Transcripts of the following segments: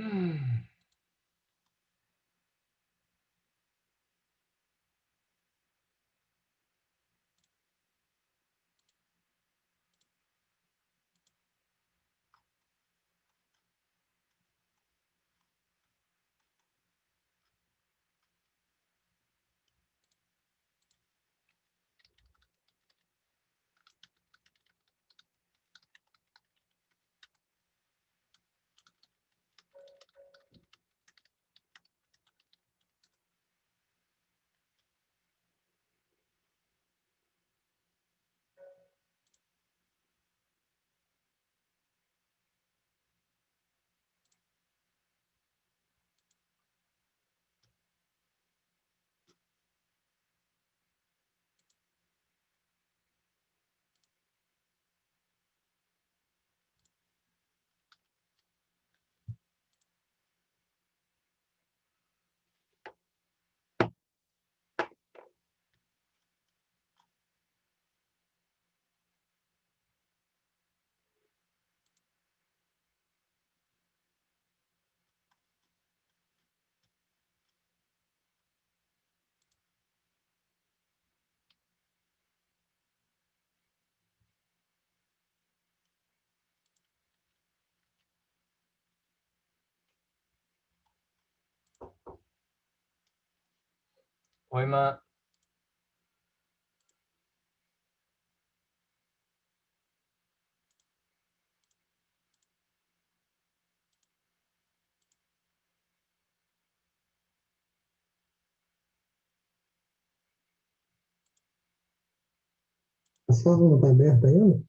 Oi, Ma. A sala não está aberta ainda?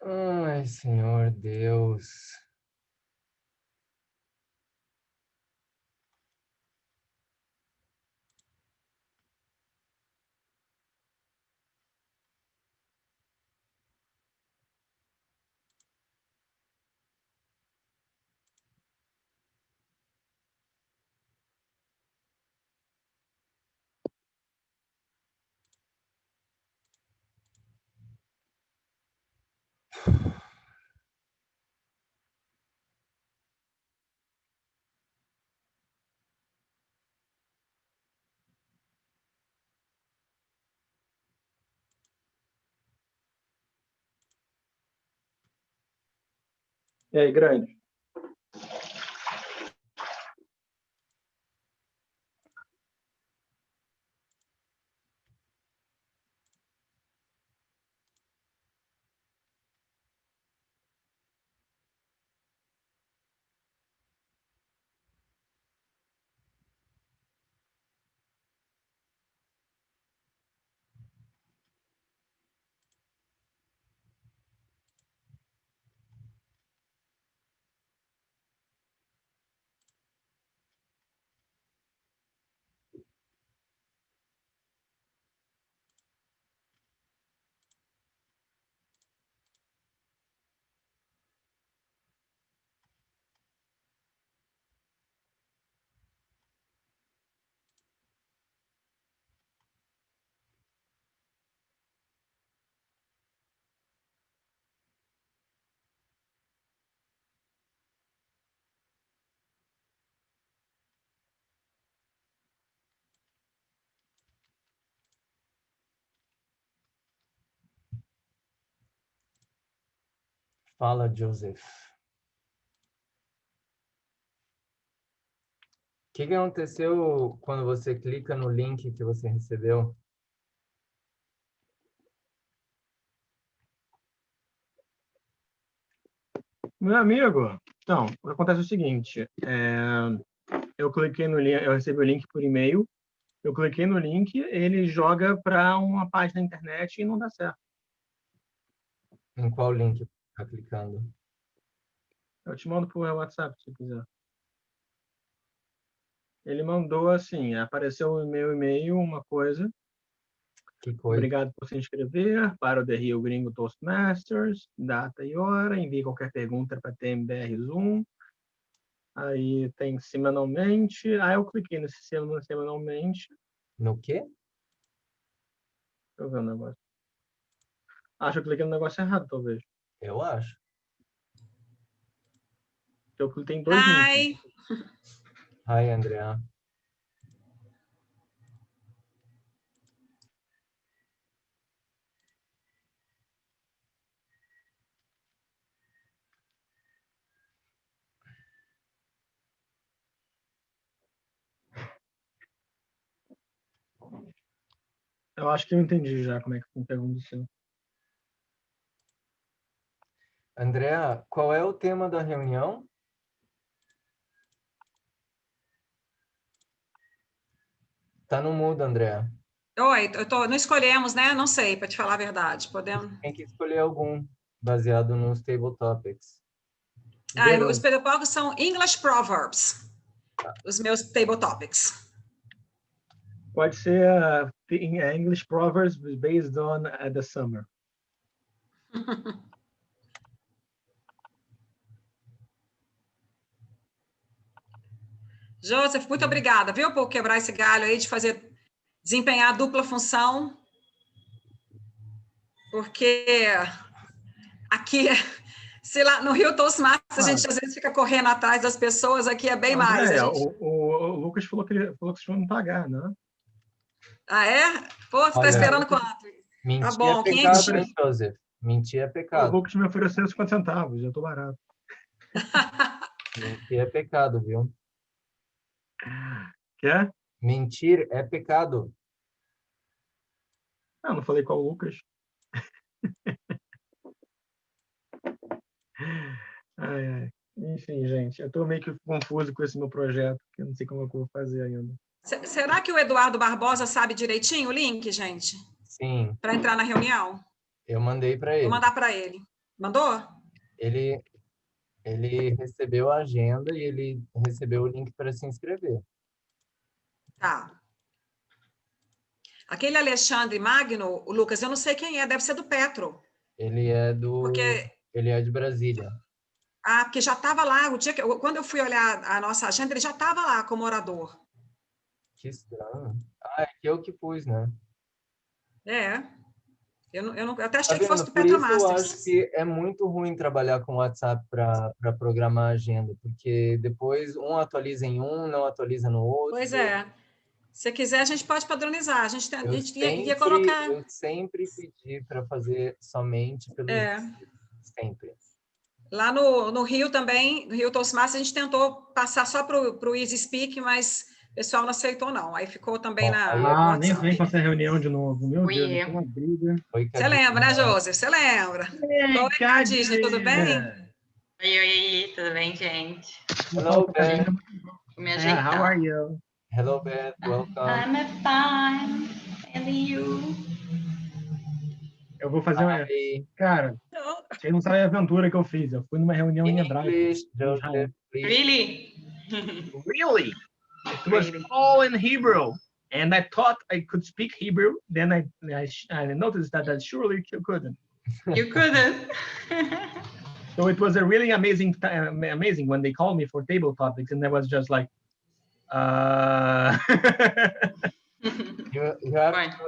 Ai, Senhor Deus. E aí, grande? Fala, Joseph. O que aconteceu quando você clica no link que você recebeu? Meu amigo, então, o que acontece é o seguinte, eu cliquei no link, eu recebi o link por e-mail, eu cliquei no link, ele joga para uma página da internet e não dá certo. Em qual link você está clicando? Eu te mando por WhatsApp, se quiser. Ele mandou assim, apareceu no meu e-mail uma coisa. Que coisa? Obrigado por se inscrever para o The Rio Gringo Toastmasters, data e hora, envie qualquer pergunta para TMBR Zoom. Aí tem semanalmente, aí eu cliquei nesse semanalmente. No quê? Deixa eu ver o negócio. Acho que eu cliquei no negócio errado, talvez. Eu acho. Eu cliquei em 2 links. Hi, Andrea. Eu acho que eu entendi já como é que foi a pergunta do seu. Andrea, qual é o tema da reunião? Tá no mudo, Andrea. Oi, não escolhemos, né? Não sei, para te falar a verdade. Podemos. Tem que escolher algum baseado nos table topics. Os pedagogos são English Proverbs, os meus table topics. Pode ser English Proverbs based on the summer. Joseph, muito obrigada, viu, por quebrar esse galho aí de desempenhar a dupla função, porque aqui, sei lá, no Rio Toastmasters, a gente às vezes fica correndo atrás das pessoas, aqui é bem mais. Andréia, o Lucas falou que vocês vão pagar, né? Ah, é? Pô, você está esperando quanto? Mentir Tá bom, é pecado, 500. hein, Joseph? Mentir é O pecado. Lucas me ofereceu 50 centavos, eu tô barato. Mentir é pecado, viu? Quer? Mentir é pecado. Ah, não falei com o Lucas. Ai, ai. Enfim, gente, eu tô meio que confuso com esse meu projeto, que eu não sei como é que eu vou fazer ainda. Será que o Eduardo Barbosa sabe direitinho o link, gente? Sim. Para entrar na reunião? Eu mandei para ele. Vou mandar para ele. Mandou? Ele recebeu a agenda e ele recebeu o link para se inscrever. Tá. Aquele Alexandre Magno, o Lucas, eu não sei quem é, deve ser do Petro. Ele é de Brasília. Ah, porque já estava lá, quando eu fui olhar a nossa agenda, ele já estava lá como orador. Que estranho. Ah, é que eu que pus, né? É. Eu até Tá achei que fosse vendo? do Por Petro isso eu Masters. acho que é muito ruim trabalhar com WhatsApp para programar a agenda, porque depois um atualiza em um, não atualiza no outro. Pois é. Se quiser, a gente pode padronizar. A gente ia colocar. Eu sempre pedi para fazer somente pelos sempre. Lá no Rio também, no Rio Toastmasters, a gente tentou passar só para o Easy Speak, mas o pessoal não aceitou, não. Aí ficou também Bom, no nem vem WhatsApp. com essa reunião de novo. Meu Deus, vai ter uma briga. Você lembra, né, Joseph? Você lembra? Oi, Cadinha, tudo bem? Oi, tudo bem, gente? Hello, Beth. Vou me ajeitar. How are you? Hello, Beth. Welcome. I'm fine. And you? Eu vou fazer uma... Hi. Cara, vocês não sabem a aventura que eu fiz. Eu fui numa reunião em hebraico. English, Joseph, please. Really? Really? It was all in Hebrew. And I thought I could speak Hebrew. Then I noticed that I surely couldn't. You couldn't. So it was a really amazing when they called me for table topics, and I was just like,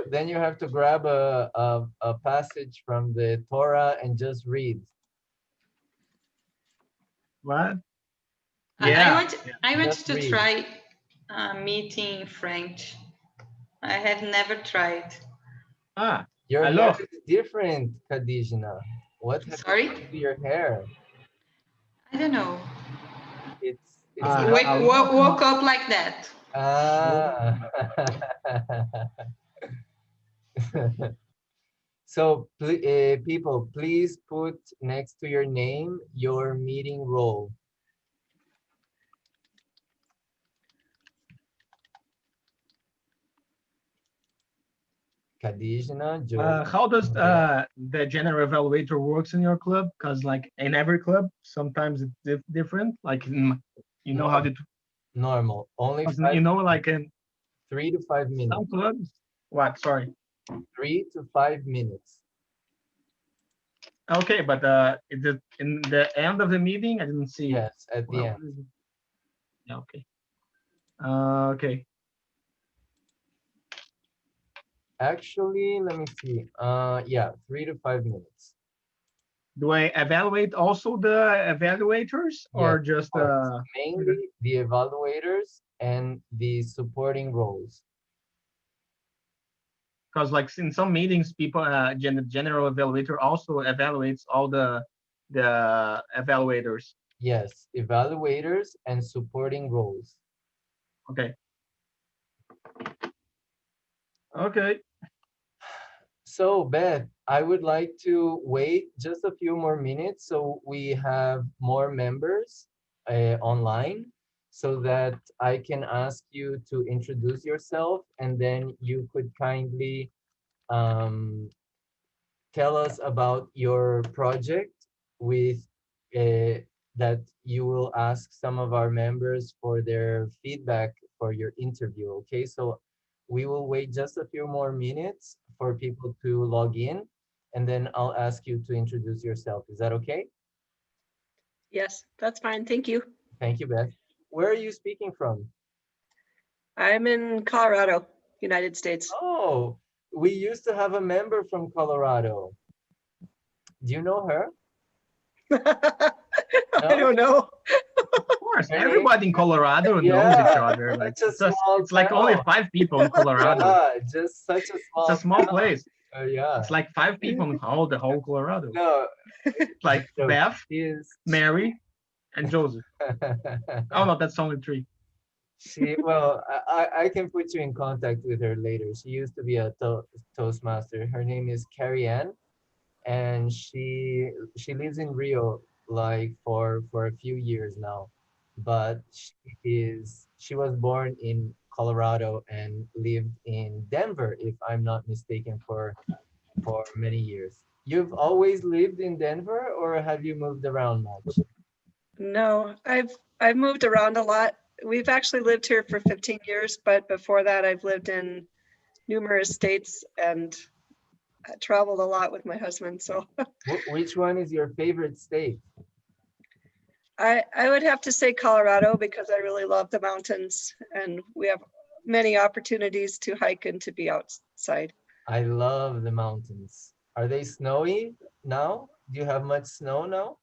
Then you have to grab a passage from the Torah and just read. What? Yeah. I want to read. try meeting French. I have never tried. Your hair is different, Kadijna. What have Sorry? you done to your hair? I don't know. It's Woke up like that. ah. So people, please put next to your name your meeting role. Kadijna, Joe. How does the general evaluator works in your club? Because like in every club, sometimes it's different. Like you know how to normal. Only you know, like in 3 to 5 minutes. Some clubs. What? Sorry. 3 to 5 minutes. Okay, but in the end of the meeting, I didn't see. Yes, at the end. Yeah, okay. Okay. Actually, let me see. Yeah, 3 to 5 minutes. Do I evaluate also the evaluators or just mainly the evaluators and the supporting roles? Because like in some meetings, people general evaluator also evaluates all the evaluators. Yes, evaluators and supporting roles. Okay. Okay. So Beth, I would like to wait just a few more minutes so we have more members online so that I can ask you to introduce yourself, and then you could kindly tell us about your project with that you will ask some of our members for their feedback for your interview. Okay, so we will wait just a few more minutes for people to log in, and then I'll ask you to introduce yourself. Is that okay? Yes, that's fine. Thank you. Thank you, Beth. Where are you speaking from? I'm in Colorado, United States. Oh, we used to have a member from Colorado. Do you know her? I don't know. Of course, everybody in Colorado knows each other. Like it's like only 5 people in Colorado. Yeah, just such a small. It's a small place. Yeah. It's like 5 people in the whole Colorado. No. It's like Beth, Mary, and Joseph. Oh no, that's only 3. Well, I can put you in contact with her later. She used to be a Toastmaster. Her name is Carrie Ann, and she lives in Rio like for a few years now, but she was born in Colorado and lived in Denver, if I'm not mistaken, for many years. You've always lived in Denver, or have you moved around much? No, I've moved around a lot. We've actually lived here for 15 years, but before that I've lived in numerous states and I traveled a lot with my husband. So which one is your favorite state? I would have to say Colorado because I really love the mountains and we have many opportunities to hike and to be outside. I love the mountains. Are they snowy now? Do you have much snow now?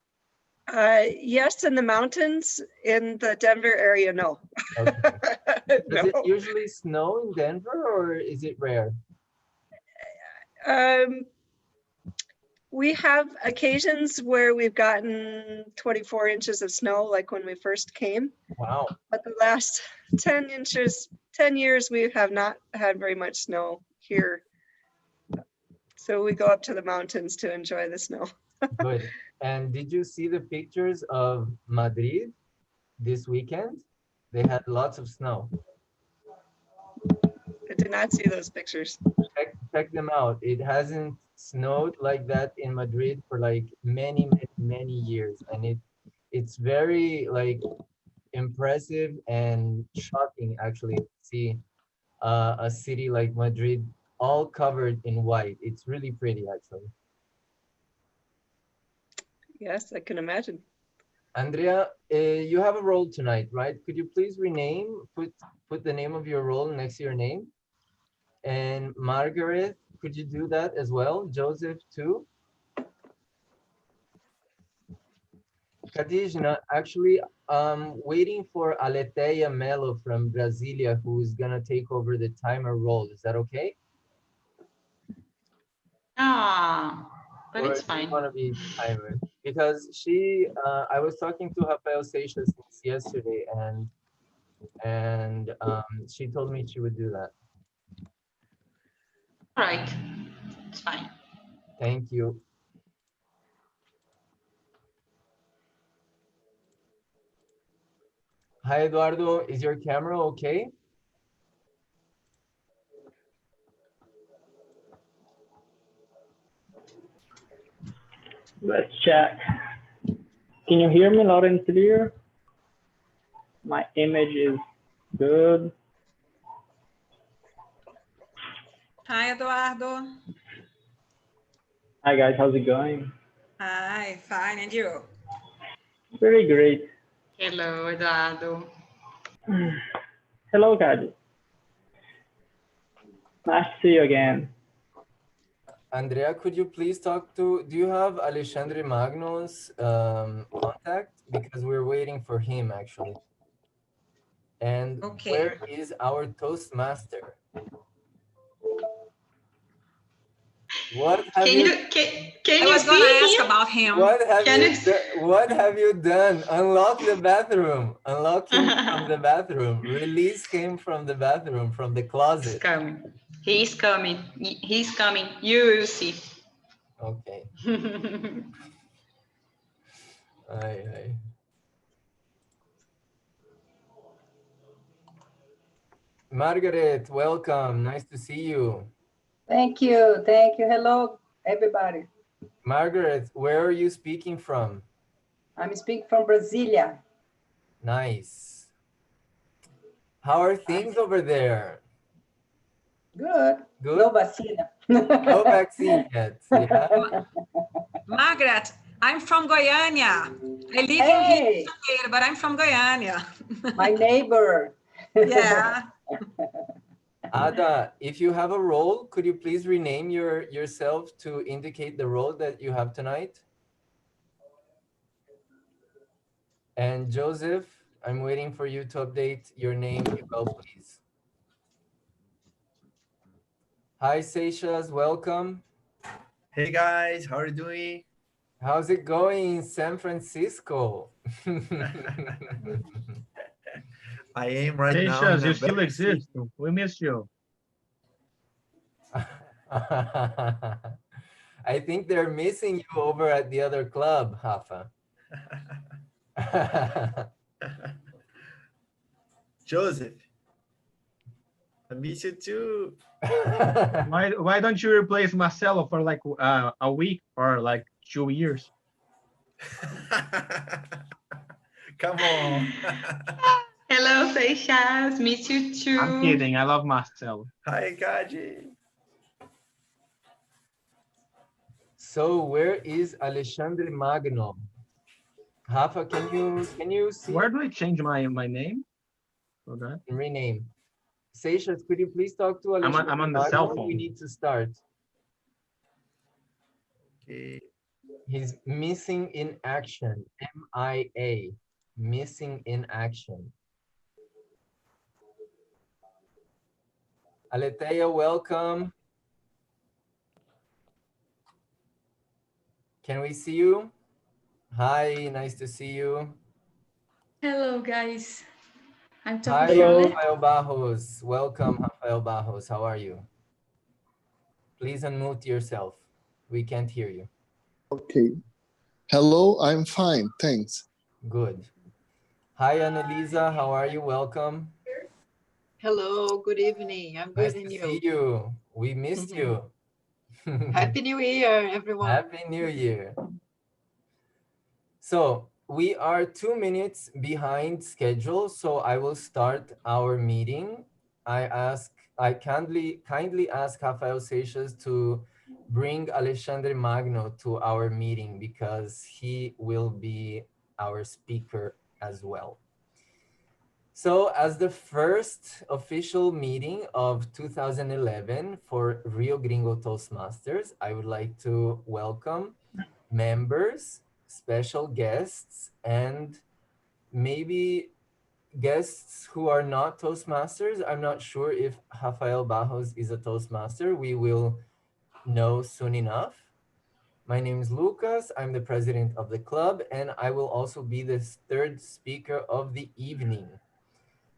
Yes, in the mountains. In the Denver area, no. Okay. Does No. it usually snow in Denver, or is it rare? We have occasions where we've gotten 24 inches of snow, like when we first came. Wow. But the last 10 years, we have not had very much snow here. So we go up to the mountains to enjoy the snow. Good. And did you see the pictures of Madrid this weekend? They had lots of snow. I did not see those pictures. Check them out. It hasn't snowed like that in Madrid for like many years, and it's very like impressive and shocking actually to see a city like Madrid all covered in white. It's really pretty actually. Yes, I can imagine. Andrea, you have a role tonight, right? Could you please rename, put the name of your role next to your name? And Margaret, could you do that as well? Joseph too? Kadijna, actually, waiting for Aleteia Melo from Brasilia, who's gonna take over the timer role. Is that okay? Ah, But or it's do you fine. want to be timer? Because she, I was talking to Rafael Seixas since yesterday, and she told me she would do that. All right. It's fine. Thank you. Hi, Eduardo. Is your camera okay? Let's check. Can you hear me loud and clear? My image is good. Hi, Eduardo. Hi guys, how's it going? Hi, fine, and you? Very great. Hello, Eduardo. Hello, Kadi. Nice to see you again. Andrea, could you please talk to, do you have Alexandre Magno's contact? Because we're waiting for him actually. And Okay. where is our Toastmaster? What have Can you, you can I you was going to see ask him? about him. what have Can you, you what have you done? Unlock the bathroom. Unlock him from the bathroom. Release him from the bathroom, from the He's closet. coming. He's coming. He's coming. You will see. Okay. Ay, ay. Margaret, welcome. Nice to see you. Thank you. Thank you. Hello, everybody. Margaret, where are you speaking from? I'm speaking from Brasilia. Nice. How are things over there? Good. Good? No vacina. No vaccine yet. Yeah. Margaret, I'm from Goiânia. I live in Rio Hey, de Janeiro, but I'm from Goiânia. my neighbor. Yeah. Ada, if you have a role, could you please rename yourself to indicate the role that you have tonight? And Joseph, I'm waiting for you to update your name as well, please. Hi, Seixas, welcome. Hey guys, how are you doing? How's it going in San Francisco? I am right now in Seixas, a you still very exist. We miss you. I think they're missing you over at the other club, Rafa. Joseph, I miss you too. Why don't you replace Marcelo for like a week or like 2 years? Come on. Hello, Seixas. Miss you too. I'm kidding. I love Marcelo. Hi, Kaji. So where is Alexandre Magno? Rafa, can you see? Where do I change my name? Okay. Rename. Seixas, could you please talk to Alexandre I'm on the Magno? cell phone. We need to start. Okay. He's missing in action. MIA. Missing in action. Aletheia, welcome. Can we see you? Hi, nice to see you. Hello, guys. I'm Hi, talking Charlotte. Rafael Barros. Welcome, Rafael Barros. How are you? Please unmute yourself. We can't hear you. Okay. Hello, I'm fine, thanks. Good. Hi, Annalisa. How are you? Welcome. Hello, good evening. I'm Nice good, to and see you? you. We missed you. Happy New Year, everyone. Happy New Year. So we are 2 minutes behind schedule, so I will start our meeting. I kindly ask Rafael Seixas to bring Alexandre Magno to our meeting because he will be our speaker as well. So as the first official meeting of 2011 for Rio Gringo Toastmasters, I would like to welcome members, special guests, and maybe guests who are not Toastmasters. I'm not sure if Rafael Barros is a Toastmaster. We will know soon enough. My name is Lucas. I'm the president of the club, and I will also be the third speaker of the evening.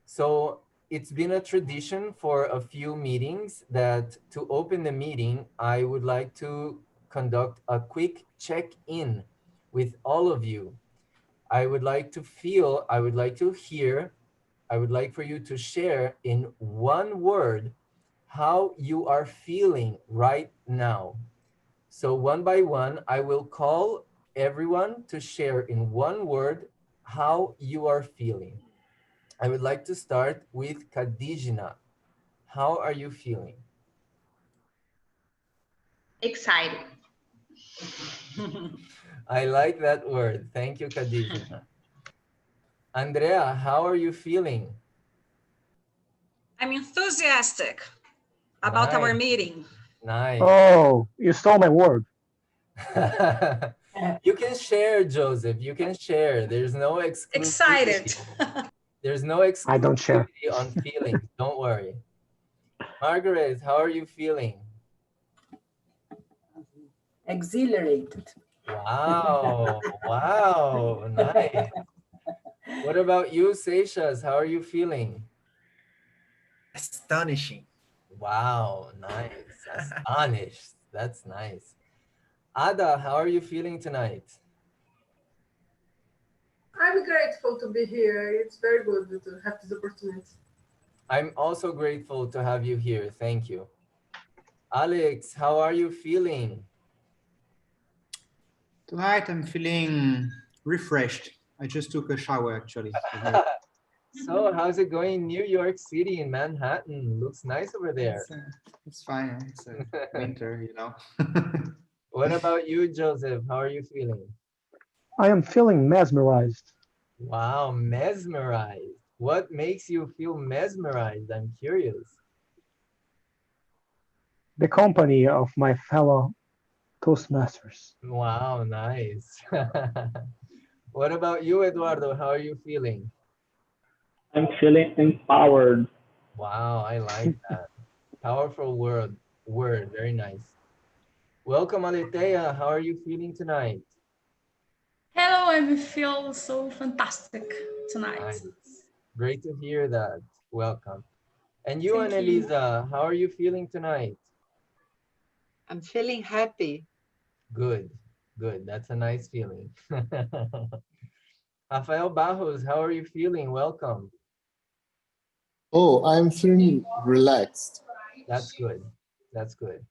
So it's been a tradition for a few meetings that to open the meeting, I would like to conduct a quick check-in with all of you. I would like to feel, I would like to hear, I would like for you to share in one word how you are feeling right now. So one by one, I will call everyone to share in one word how you are feeling. I would like to start with Kadijina. How are you feeling? Excited. I like that word. Thank you, Kadijina. Andrea, how are you feeling? I'm enthusiastic about our Nice. meeting. Nice. Oh, you stole my word. You can share, Joseph. You can share. There's no exclusivity. Excited. There's no I don't share. exclusivity on feelings. Don't worry. Margaret, how are you feeling? Exhilarated. Wow. Wow. Nice. What about you, Seychelles? How are you feeling? Astonishing. Wow. Nice. Astonished. That's nice. Ada, how are you feeling tonight? I'm grateful to be here. It's very good to have this opportunity. I'm also grateful to have you here. Thank you. Alex, how are you feeling? Tonight I'm feeling refreshed. I just took a shower actually. So, how's it going in New York City in Manhattan? Looks nice over there. It's fine. It's winter, you know. What about you, Joseph? How are you feeling? I am feeling mesmerized. Wow, mesmerized. What makes you feel mesmerized? I'm curious. The company of my fellow Toastmasters. Wow, nice. What about you, Eduardo? How are you feeling? I'm feeling empowered. Wow, I like that. Powerful word, very nice. Welcome, Aletheia. How are you feeling tonight? Hello, I feel so fantastic tonight. Nice. Great to hear that. Welcome. And you, Thank you. Annalisa, how are you feeling tonight? I'm feeling happy. Good, good. That's a nice feeling. Rafael Barros, how are you feeling? Welcome. Oh, I'm feeling relaxed. That's good. That's good.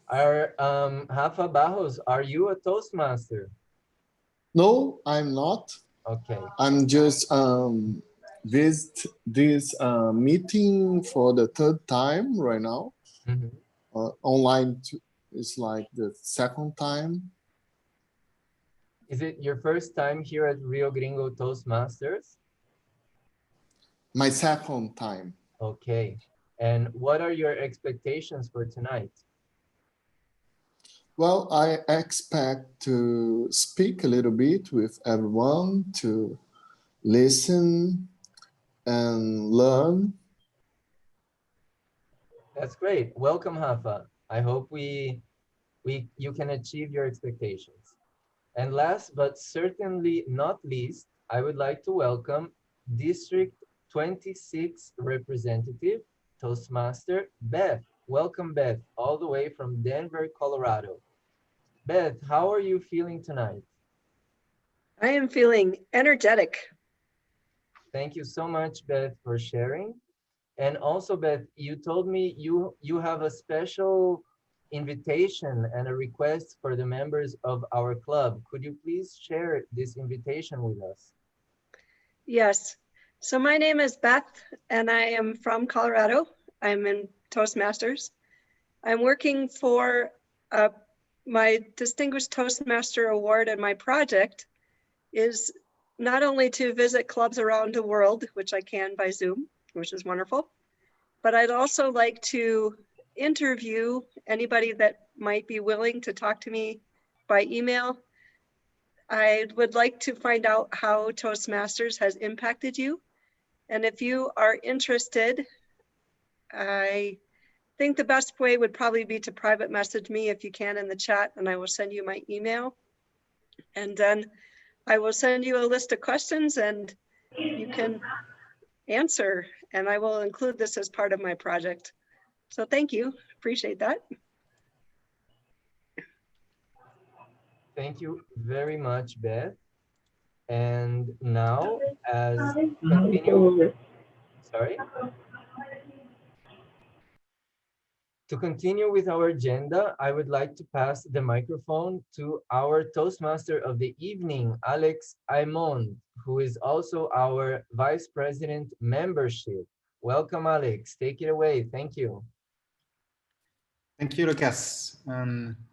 Rafa Barros, are you a Toastmaster? No, I'm not. Okay. I'm just visit this meeting for the third time right now. Mm-hmm. Online is like the second time. Is it your first time here at Rio Gringo Toastmasters? My second time. Okay. And what are your expectations for tonight? Well, I expect to speak a little bit with everyone, to listen and learn. That's great. Welcome, Rafa. I hope you can achieve your expectations. And last but certainly not least, I would like to welcome District 26 Representative Toastmaster Beth. Welcome, Beth, all the way from Denver, Colorado. Beth, how are you feeling tonight? I am feeling energetic. Thank you so much, Beth, for sharing. And also, Beth, you told me you have a special invitation and a request for the members of our club. Could you please share this invitation with us? Yes. So my name is Beth, and I am from Colorado. I'm in Toastmasters. I'm working for my Distinguished Toastmaster Award, and my project is not only to visit clubs around the world, which I can by Zoom, which is wonderful, but I'd also like to interview anybody that might be willing to talk to me by email. I would like to find out how Toastmasters has impacted you. And if you are interested, I think the best way would probably be to private message me if you can in the chat, and I will send you my email. And then I will send you a list of questions and you can answer, and I will include this as part of my project. So thank you, appreciate that. Thank you very much, Beth. And now, as continue, sorry. To continue with our agenda, I would like to pass the microphone to our Toastmaster of the evening, Alex Aymon, who is also our Vice President Membership. Welcome, Alex. Take it away. Thank you. Thank you, Lucas.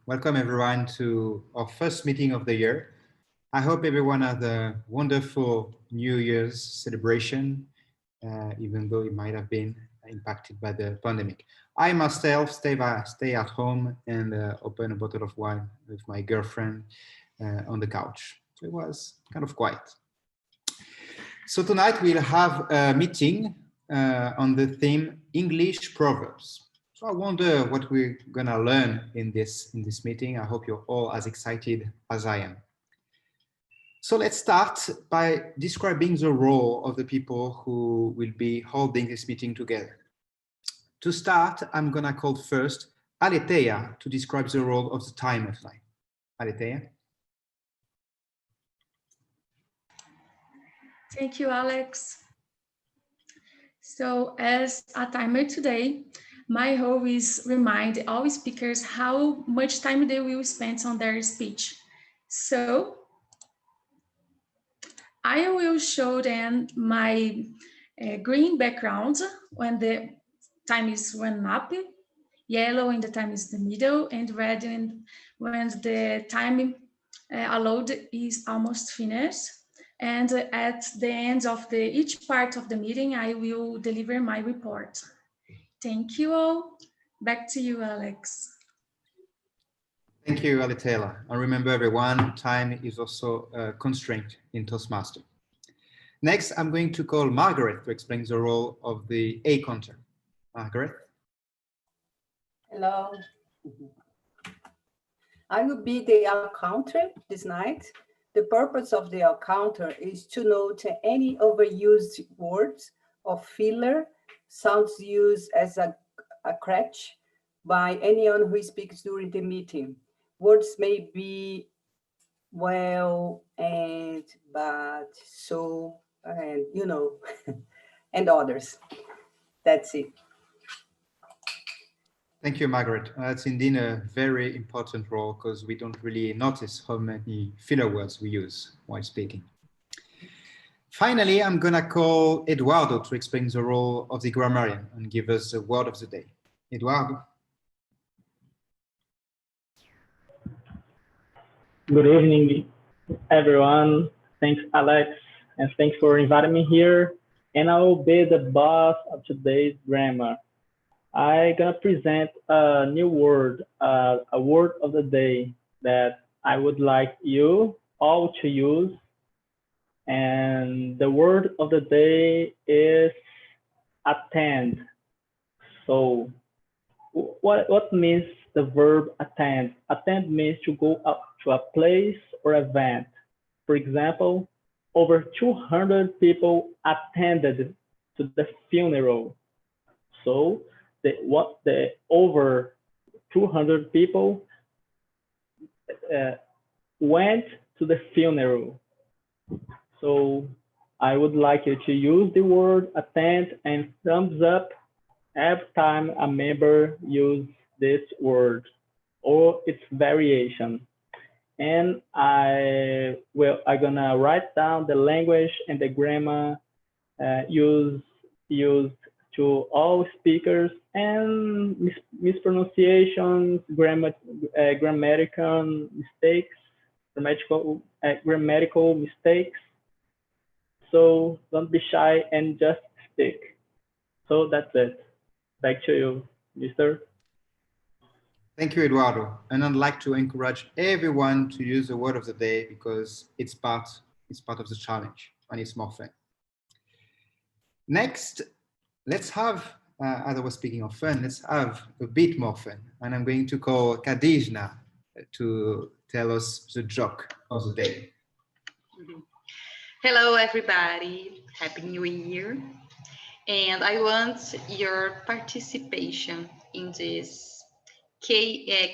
Welcome everyone to our first meeting of the year. I hope everyone had a wonderful New Year's celebration, even though it might have been impacted by the pandemic. I myself stay at home and open a bottle of wine with my girlfriend on the couch. So it was kind of quiet. So tonight we'll have a meeting on the theme English Proverbs. So I wonder what we're gonna learn in this meeting. I hope you're all as excited as I am. So let's start by describing the role of the people who will be holding this meeting together. To start, I'm gonna call first Aletheia to describe the role of the timer tonight. Aletheia. Thank you, Alex. So as a timer today, my role is remind all speakers how much time they will spend on their speech. So I will show them my green background when the time is run up, yellow when the time is the middle, and red when the time allowed is almost finished. And at the end of each part of the meeting, I will deliver my report. Thank you all. Back to you, Alex. Thank you, Aletheia. And remember everyone, time is also a constraint in Toastmaster. Next, I'm going to call Margaret to explain the role of the A counter. Margaret. Hello. I will be the out counter this night. The purpose of the out counter is to note any overused words or filler, sounds used as a crutch by anyone who speaks during the meeting. Words may be well, and, but, so, and, you know, and others. That's it. Thank you, Margaret. That's indeed a very important role because we don't really notice how many filler words we use while speaking. Finally, I'm gonna call Eduardo to explain the role of the grammarian and give us the word of the day. Eduardo. Good evening, everyone. Thanks, Alex, and thanks for inviting me here. And I will be the boss of today's grammar. I'm gonna present a new word, a word of the day that I would like you all to use. And the word of the day is attend. So what means the verb attend? Attend means to go up to a place or event. For example, over 200 people attended to the funeral. So the over 200 people went to the funeral. So I would like you to use the word attend and thumbs up every time a member uses this word or its variation. And I'm gonna write down the language and the grammar used to all speakers and mispronunciations, grammatical mistakes. So don't be shy and just speak. So that's it. Back to you, Mister. Thank you, Eduardo. And I'd like to encourage everyone to use the word of the day because it's part of the challenge and it's more fun. Next, let's have as I was speaking of fun, let's have a bit more fun. And I'm going to call Kadijna to tell us the joke of the day. Hello, everybody. Happy New Year. And I want your participation in this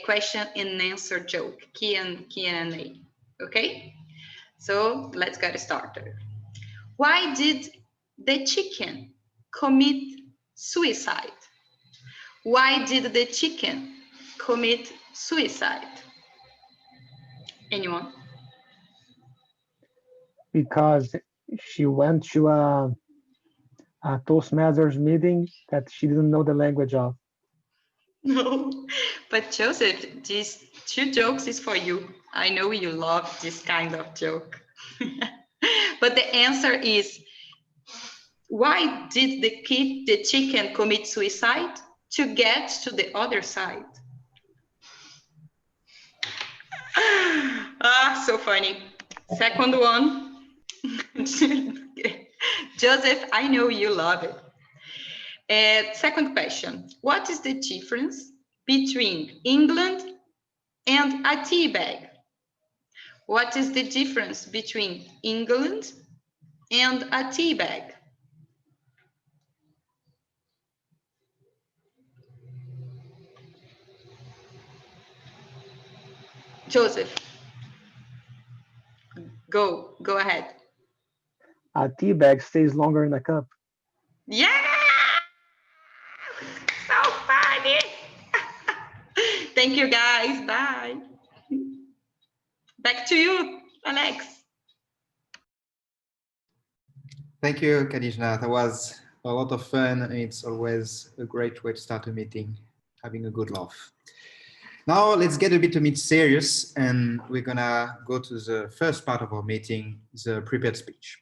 question and answer joke, Q&A. Okay? So let's get started. Why did the chicken commit suicide? Why did the chicken commit suicide? Anyone? Because she went to a Toastmasters meeting that she didn't know the language of. No, but Joseph, these two jokes is for you. I know you love this kind of joke. But the answer is, why did the chicken commit suicide? To get to the other side. Ah, so funny. Second one. Joseph, I know you love it. Second question. What is the difference between England and a tea bag? What is the difference between England and a tea bag? Joseph, go ahead. A tea bag stays longer in the cup. Yeah! So funny! Thank you, guys. Bye. Back to you, Alex. Thank you, Kadijna. That was a lot of fun. It's always a great way to start a meeting, having a good laugh. Now let's get a bit serious, and we're gonna go to the first part of our meeting, the prepared speech.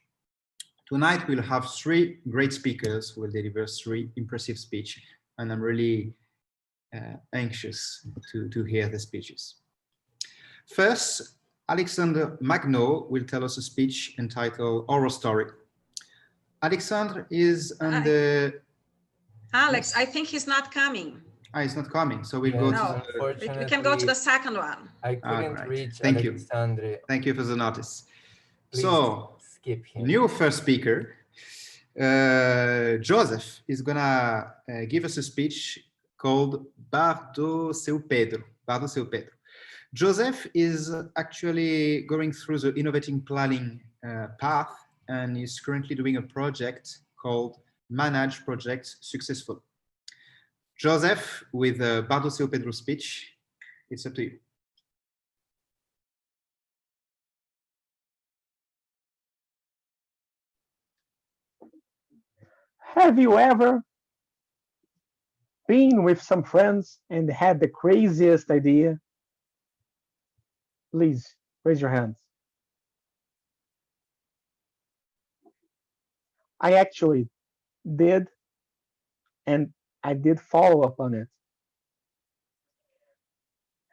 Tonight we'll have 3 great speakers who will deliver 3 impressive speeches, and I'm really anxious to hear the speeches. First, Alexandre Magno will tell us a speech entitled Oral Story. Alexandre is on the... Alex, I think he's not coming. He's not coming, so we'll go to we can go to the second one. I couldn't reach Thank Alexandre. you. Thank you for the notice. Please so, skip him. New first speaker, Joseph, is gonna give us a speech called Bar do Seu Pedro. Bar do Seu Pedro. Joseph is actually going through the innovating planning path, and is currently doing a project called Manage Projects Successfully. Joseph, with Bar do Seu Pedro speech, it's up to you. Have you ever been with some friends and had the craziest idea? Please raise your hands. I actually did, and I did follow up on it.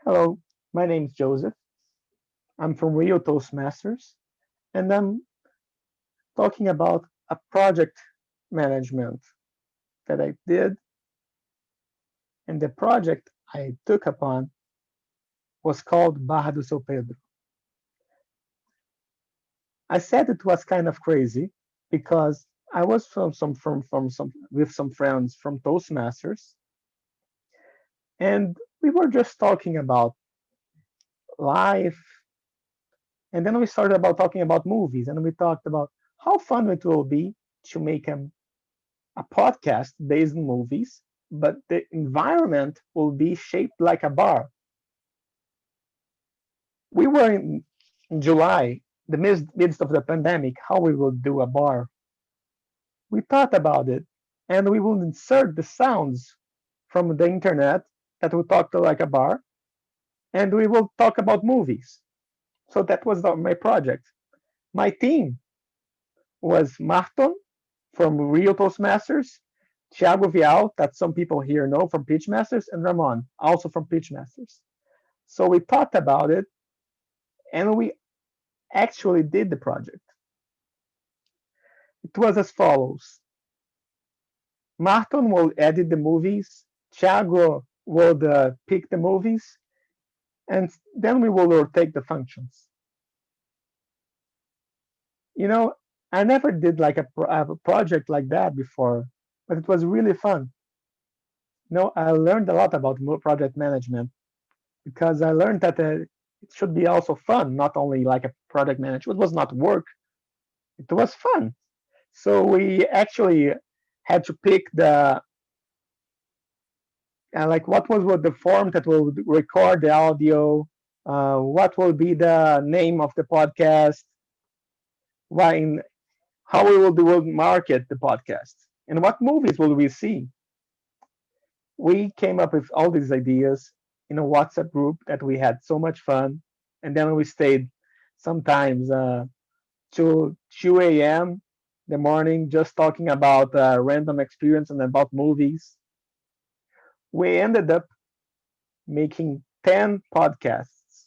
Hello, my name is Joseph. I'm from Rio Toastmasters, and I'm talking about a project management that I did. And the project I took upon was called Barra do Seu Pedro. I said it was kind of crazy because I was with some friends from Toastmasters, and we were just talking about life. And then we started about talking about movies, and we talked about how fun it will be to make a podcast based on movies, but the environment will be shaped like a bar. We were in July, the midst of the pandemic, how we will do a bar. We thought about it, and we will insert the sounds from the internet that will talk to like a bar, and we will talk about movies. So that was my project. My team was Marton from Rio Toastmasters, Thiago Vial, that some people here know from Pitchmasters, and Ramon, also from Pitchmasters. So we thought about it, and we actually did the project. It was as follows. Martin will edit the movies. Thiago will pick the movies, and then we will rotate the functions. You know, I never did like a project like that before, but it was really fun. You know, I learned a lot about project management because I learned that it should be also fun, not only like a project management. It was not work; it was fun. So we actually had to pick the like what the form that will record the audio, what will be the name of the podcast, why in, how we will market the podcast, and what movies will we see. We came up with all these ideas in a WhatsApp group that we had so much fun, and then we stayed sometimes till 2 a.m. the morning just talking about random experience and about movies. We ended up making 10 podcasts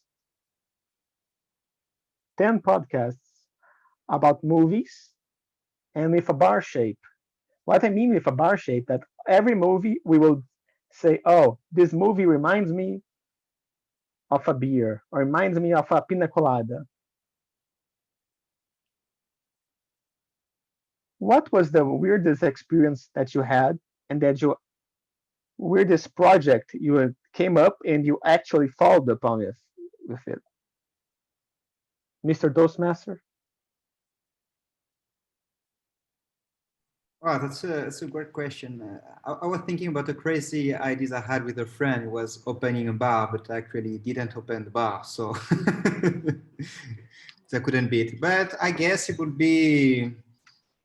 about movies and with a bar shape. What I mean with a bar shape, that every movie we will say, oh, this movie reminds me of a beer or reminds me of a pina colada. What was the weirdest experience that you had and that you weirdest project you came up and you actually followed upon with it? Mr. Toastmaster? Oh, that's a great question. I was thinking about the crazy ideas I had with a friend who was opening a bar, but actually didn't open the bar, so that couldn't be it. But I guess it would be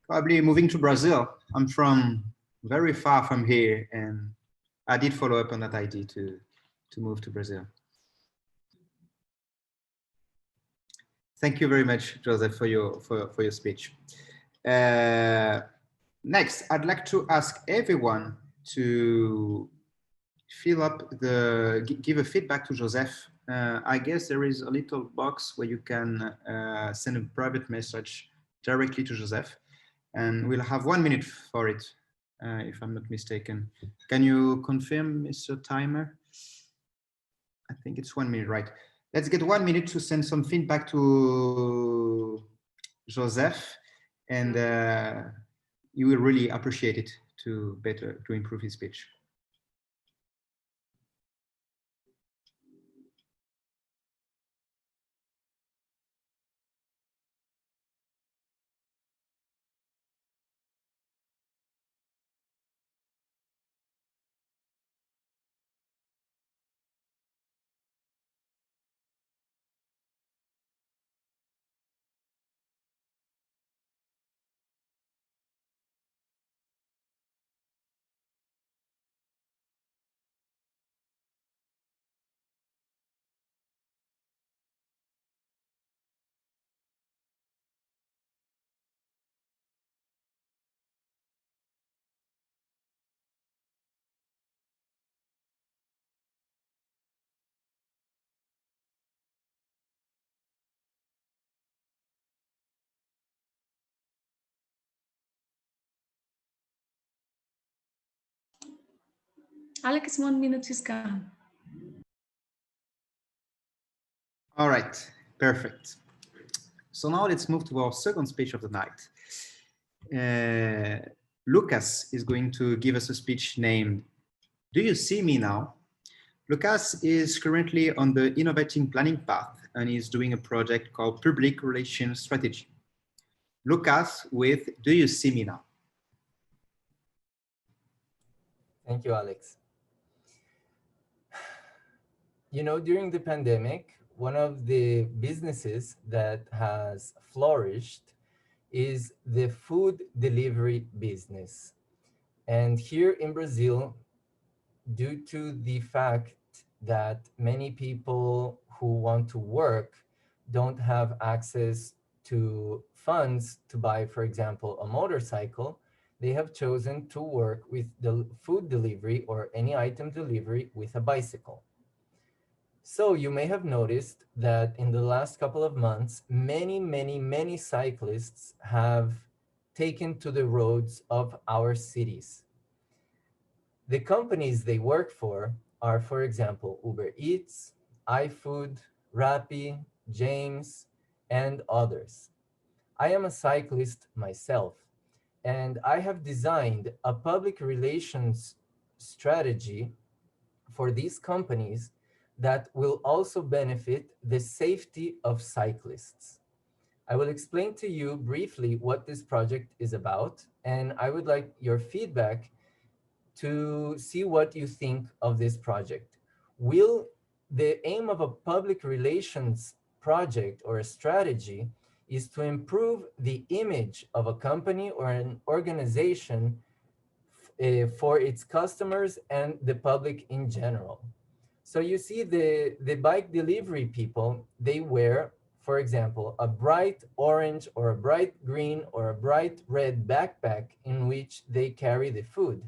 probably moving to Brazil. I'm from very far from here, and I did follow up on that idea to move to Brazil. Thank you very much, Joseph, for your speech. Next, I'd like to ask everyone to give a feedback to Joseph. I guess there is a little box where you can send a private message directly to Joseph, and we'll have 1 minute for it, if I'm not mistaken. Can you confirm, Mr. Timer? I think it's 1 minute, right? Let's get 1 minute to send some feedback to Joseph, and you will really appreciate it to improve his speech. Alex, 1 minute is gone. All right, perfect. So now let's move to our second speech of the night. Lucas is going to give us a speech named "Do You See Me Now?" Lucas is currently on the innovating planning path and is doing a project called Public Relations Strategy. Lucas with "Do You See Me Now?" Thank you, Alex. You know, during the pandemic, one of the businesses that has flourished is the food delivery business. And here in Brazil, due to the fact that many people who want to work don't have access to funds to buy, for example, a motorcycle, they have chosen to work with the food delivery or any item delivery with a bicycle. So you may have noticed that in the last couple of months, many cyclists have taken to the roads of our cities. The companies they work for are, for example, Uber Eats, iFood, Rappi, James, and others. I am a cyclist myself, and I have designed a public relations strategy for these companies that will also benefit the safety of cyclists. I will explain to you briefly what this project is about, and I would like your feedback to see what you think of this project. Will the aim of a public relations project or a strategy is to improve the image of a company or an organization for its customers and the public in general. So you see the bike delivery people, they wear, for example, a bright orange or a bright green or a bright red backpack in which they carry the food.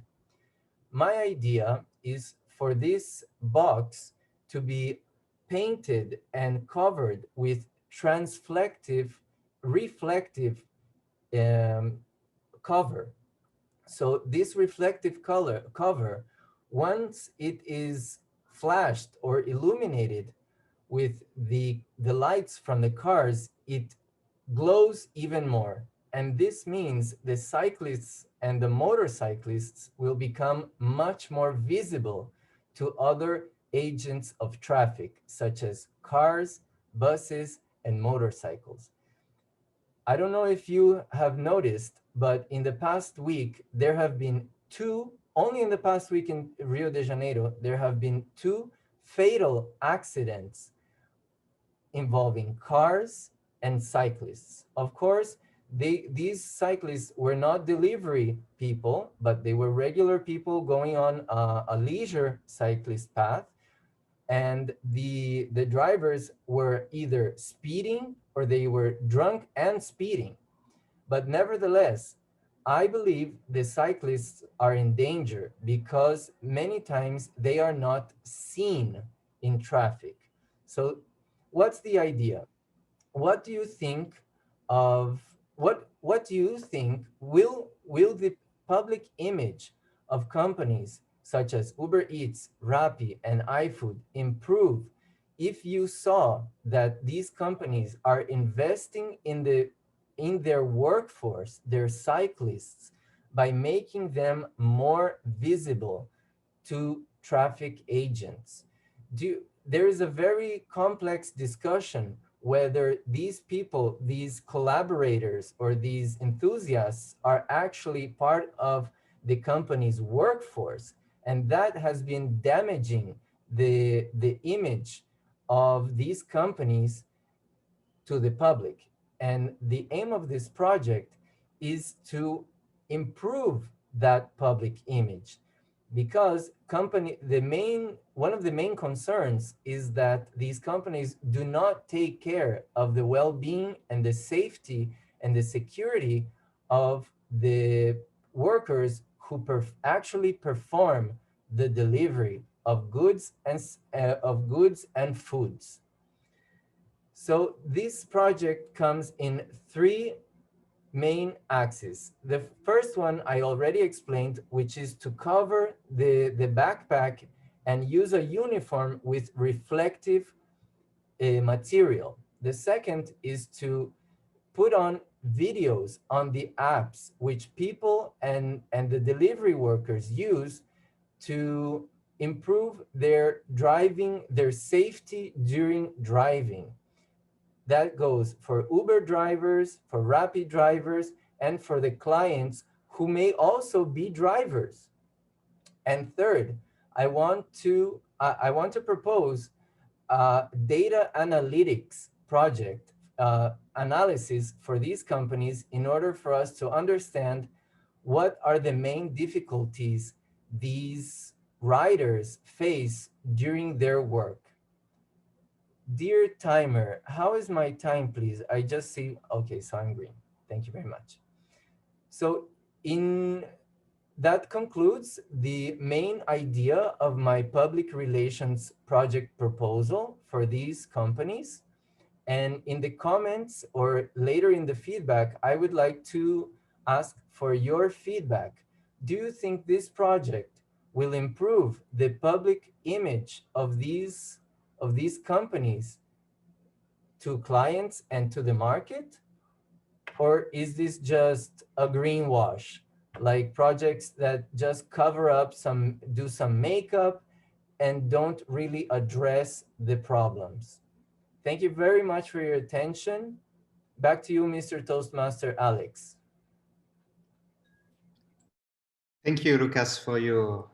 My idea is for this box to be painted and covered with reflective um, cover. So this reflective color cover, once it is flashed or illuminated with the lights from the cars, it glows even more. And this means the cyclists and the motorcyclists will become much more visible to other agents of traffic, such as cars, buses, and motorcycles. I don't know if you have noticed, but in the past week, there have been only in the past week in Rio de Janeiro, there have been two fatal accidents involving cars and cyclists. Of course, these cyclists were not delivery people, but they were regular people going on a leisure cyclist path. And the drivers were either speeding or they were drunk and speeding. But nevertheless, I believe the cyclists are in danger because many times they are not seen in traffic. So what's the idea? What do you think of what do you think will the public image of companies such as Uber Eats, Rappi, and iFood improve if you saw that these companies are investing in their workforce, their cyclists, by making them more visible to traffic agents? There is a very complex discussion whether these people, these collaborators, or these enthusiasts are actually part of the company's workforce. And that has been damaging the image of these companies to the public. And the aim of this project is to improve that public image, because one of the main concerns is that these companies do not take care of the well-being and the safety and the security of the workers who actually perform the delivery of goods and foods. So this project comes in three main axes. The first one I already explained, which is to cover the backpack and use a uniform with reflective material. The second is to put on videos on the apps which people and the delivery workers use to improve their safety during driving. That goes for Uber drivers, for Rappi drivers, and for the clients who may also be drivers. And third, I want to propose a data analytics project analysis for these companies in order for us to understand what are the main difficulties these riders face during their work. Dear timer, how is my time, please? I just see, okay, so I'm green. Thank you very much. So that concludes the main idea of my public relations project proposal for these companies. And in the comments or later in the feedback, I would like to ask for your feedback. Do you think this project will improve the public image of these companies to clients and to the market? Or is this just a greenwash, like projects that just cover up do some makeup and don't really address the problems? Thank you very much for your attention. Back to you, Mr. Toastmaster Alex. Thank you, Lucas, for your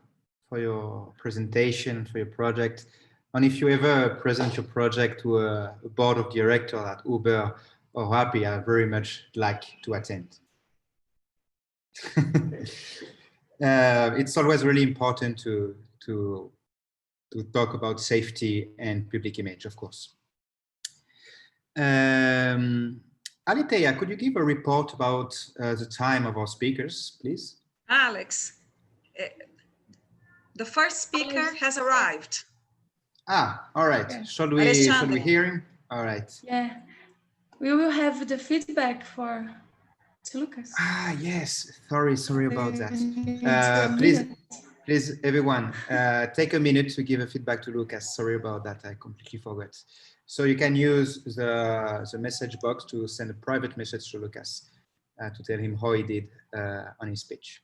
presentation, for your project. And if you ever present your project to a board of directors at Uber or Rappi, I very much like to attend. It's always really important to talk about safety and public image, of course. Alitea, could you give a report about the time of our speakers, please? Alex, the first speaker has arrived. Ah, all right. Okay. Should we hear him? All right. Yeah, we will have the feedback to Lucas. Ah, yes. Sorry about that. Please, everyone, take a minute to give a feedback to Lucas. Sorry about that. I completely forgot. So you can use the message box to send a private message to Lucas to tell him how he did on his speech.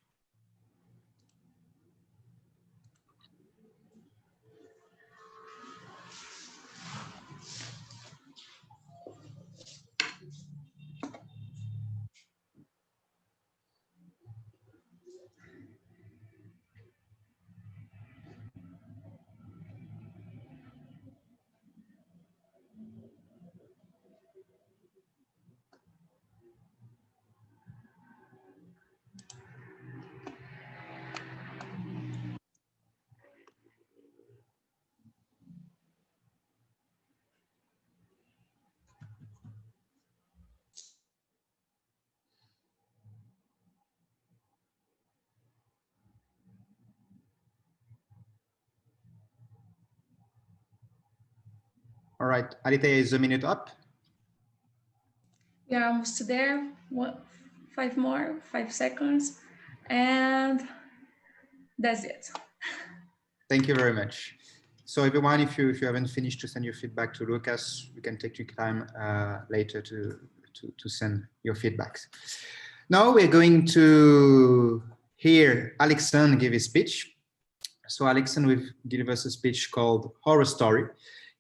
All right, Alitea, is the minute up? We are almost there. 5 seconds, and that's it. Thank you very much. So everyone, if you haven't finished to send your feedback to Lucas, you can take your time later to send your feedbacks. Now we're going to hear Alexandre give his speech. So Alexandre will give us a speech called Horror Story.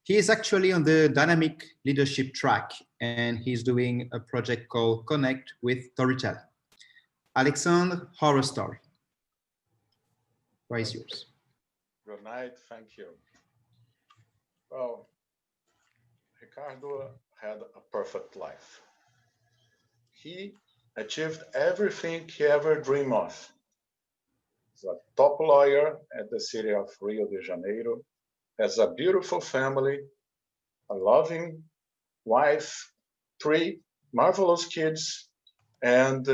He is actually on the dynamic leadership track, and he's doing a project called Connect with Storytelling. Alexandre, Horror Story. Why is yours? Good night, thank you. Well, Ricardo had a perfect life. He achieved everything he ever dreamed of. He's a top lawyer at the city of Rio de Janeiro, has a beautiful family, a loving wife, 3 marvelous kids, and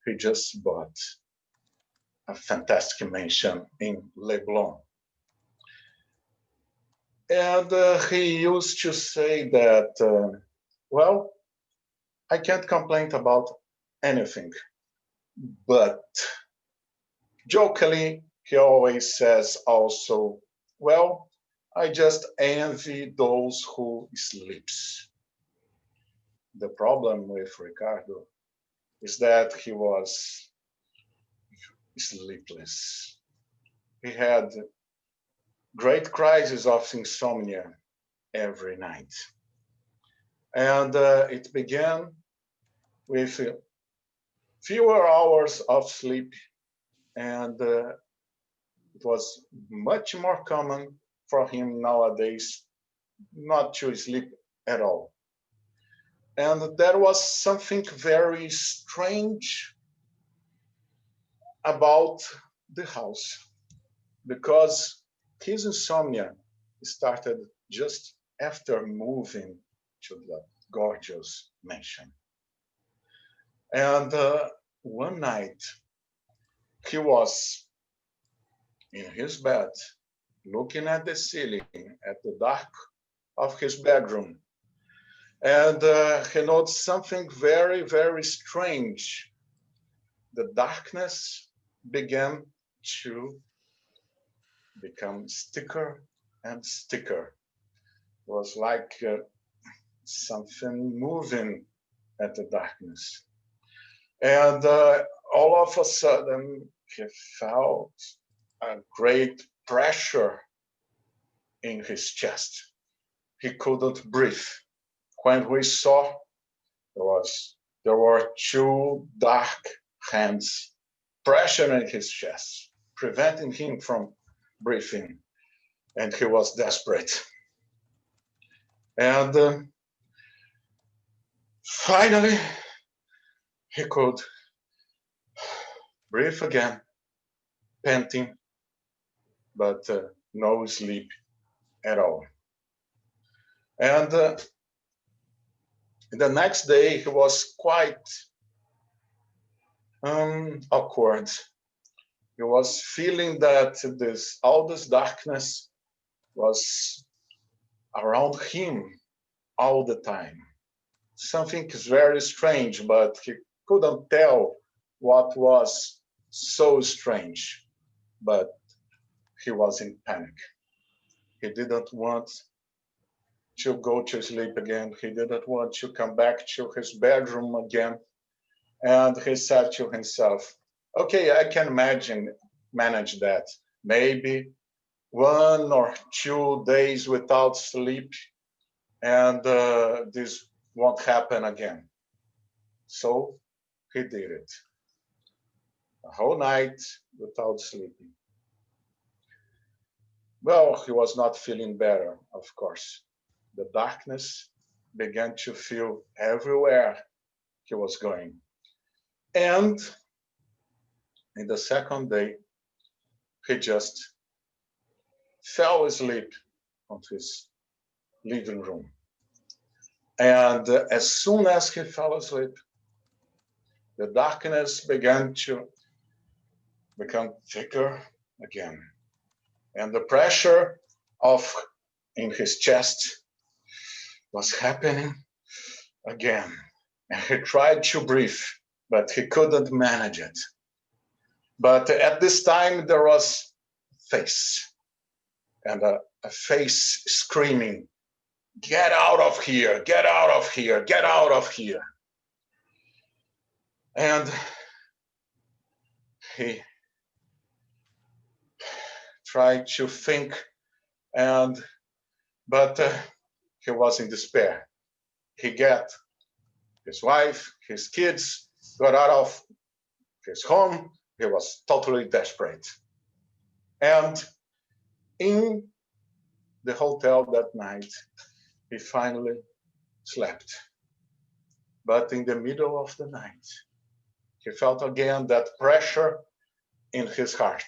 he just bought a fantastic mansion in Leblon. And he used to say that, well, I can't complain about anything, but jokingly, he always says also, well, I just envy those who sleeps. The problem with Ricardo is that he was sleepless. He had great crisis of insomnia every night. And it began with fewer hours of sleep, and it was much more common for him nowadays not to sleep at all. And there was something very strange about the house, because his insomnia started just after moving to the gorgeous mansion. And one night, he was in his bed, looking at the ceiling, at the dark of his bedroom. And he noticed something very, very strange. The darkness began to become thicker and thicker. It was like something moving at the darkness. And all of a sudden, he felt a great pressure in his chest. He couldn't breathe. When we saw, there were two dark hands pressuring his chest, preventing him from breathing, and he was desperate. And finally, he could breathe again, panting, but no sleep at all. And the next day, he was quite awkward. He was feeling that all this darkness was around him all the time. Something is very strange, but he couldn't tell what was so strange. But he was in panic. He didn't want to go to sleep again. He didn't want to come back to his bedroom again. And he said to himself, okay, I can manage that. Maybe 1 or 2 days without sleep, and this won't happen again. So he did it. A whole night without sleeping. Well, he was not feeling better, of course. The darkness began to fill everywhere he was going. And in the second day, he just fell asleep on his living room. And as soon as he fell asleep, the darkness began to become thicker again. And the pressure in his chest was happening again. And he tried to breathe, but he couldn't manage it. But at this time, there was a face, and a face screaming, get out of here, get out of here, get out of here. And he tried to think, but he was in despair. He got his wife, his kids, got out of his home. He was totally desperate. And in the hotel that night, he finally slept. But in the middle of the night, he felt again that pressure in his heart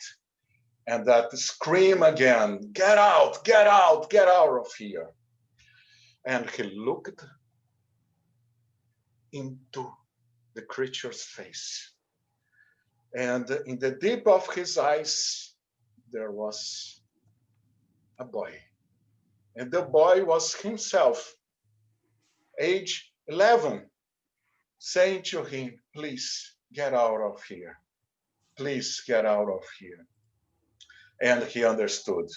and that scream again, get out, get out, get out of here. And he looked into the creature's face. And in the deep of his eyes, there was a boy. And the boy was himself, age 11, saying to him, please get out of here. Please get out of here. And he understood.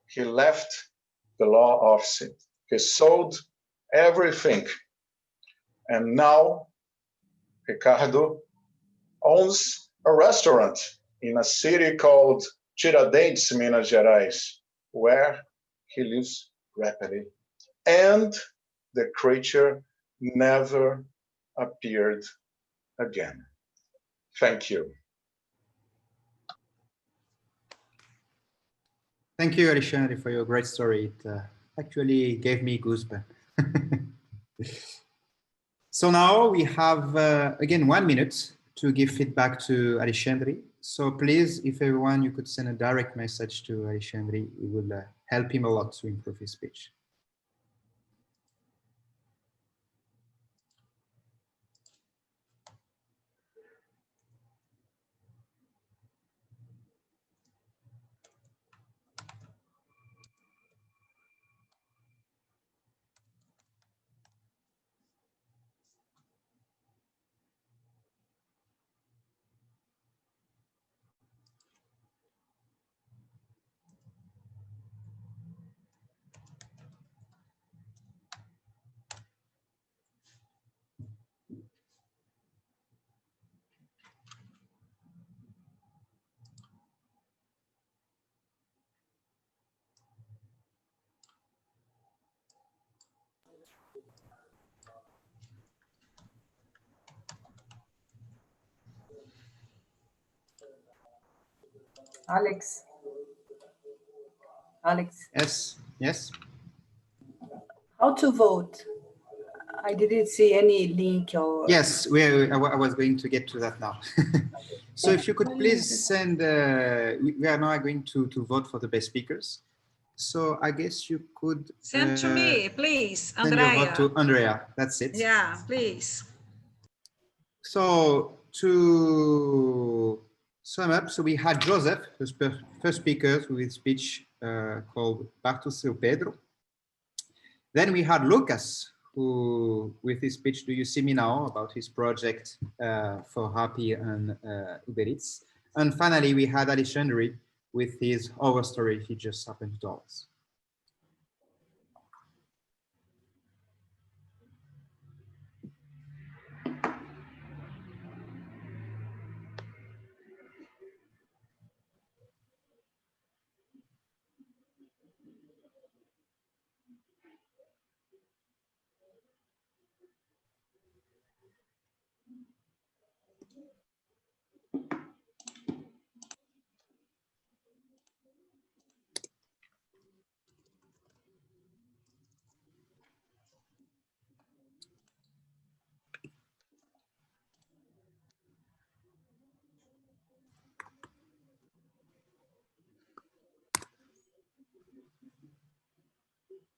He left the law of sin. He sold everything. And now Ricardo owns a restaurant in a city called Tiradentes, Minas Gerais, where he lives happily. And the creature never appeared again. Thank you. Thank you, Alexandre, for your great story. It actually gave me goosebumps. So now we have, again, 1 minute to give feedback to Alexandre. So please, if everyone, you could send a direct message to Alexandre, it will help him a lot to improve his speech. Alex. Alex. Yes, yes. How to vote? I didn't see any link or. Yes, I was going to get to that now. So if you could please send, we are now going to vote for the best speakers. So I guess you could send to me, please, send your vote to Andrea. Andrea. That's it. Yeah, please. So to sum up, so we had Joseph, the first speaker with his speech called Parto Seu Pedro. Then we had Lucas, who with his speech, Do You See Me Now, about his project for Happy and Uber Eats. And finally, we had Alexandre with his horror story he just happened to tell us.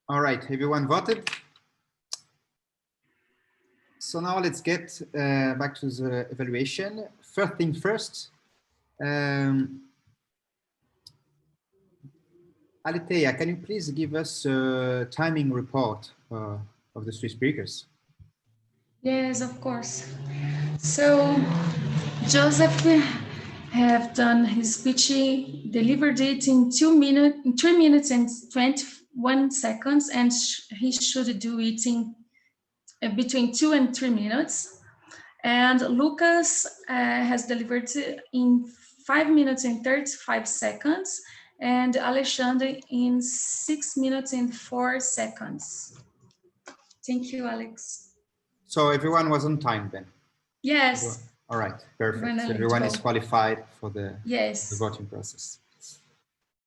All right, everyone voted? So now let's get back to the evaluation. First thing first, Aletheia, can you please give us a timing report of the three speakers? Yes, of course. So Joseph have done his speech, delivered it in 3 minutes and 21 seconds, and he should do it in between 2 and 3 minutes. And Lucas has delivered in 5 minutes and 35 seconds, and Alexandre in 6 minutes and 4 seconds. Thank you, Alex. So everyone was on time then? Yes. Everyone. All right, perfect. So everyone is qualified for the voting process.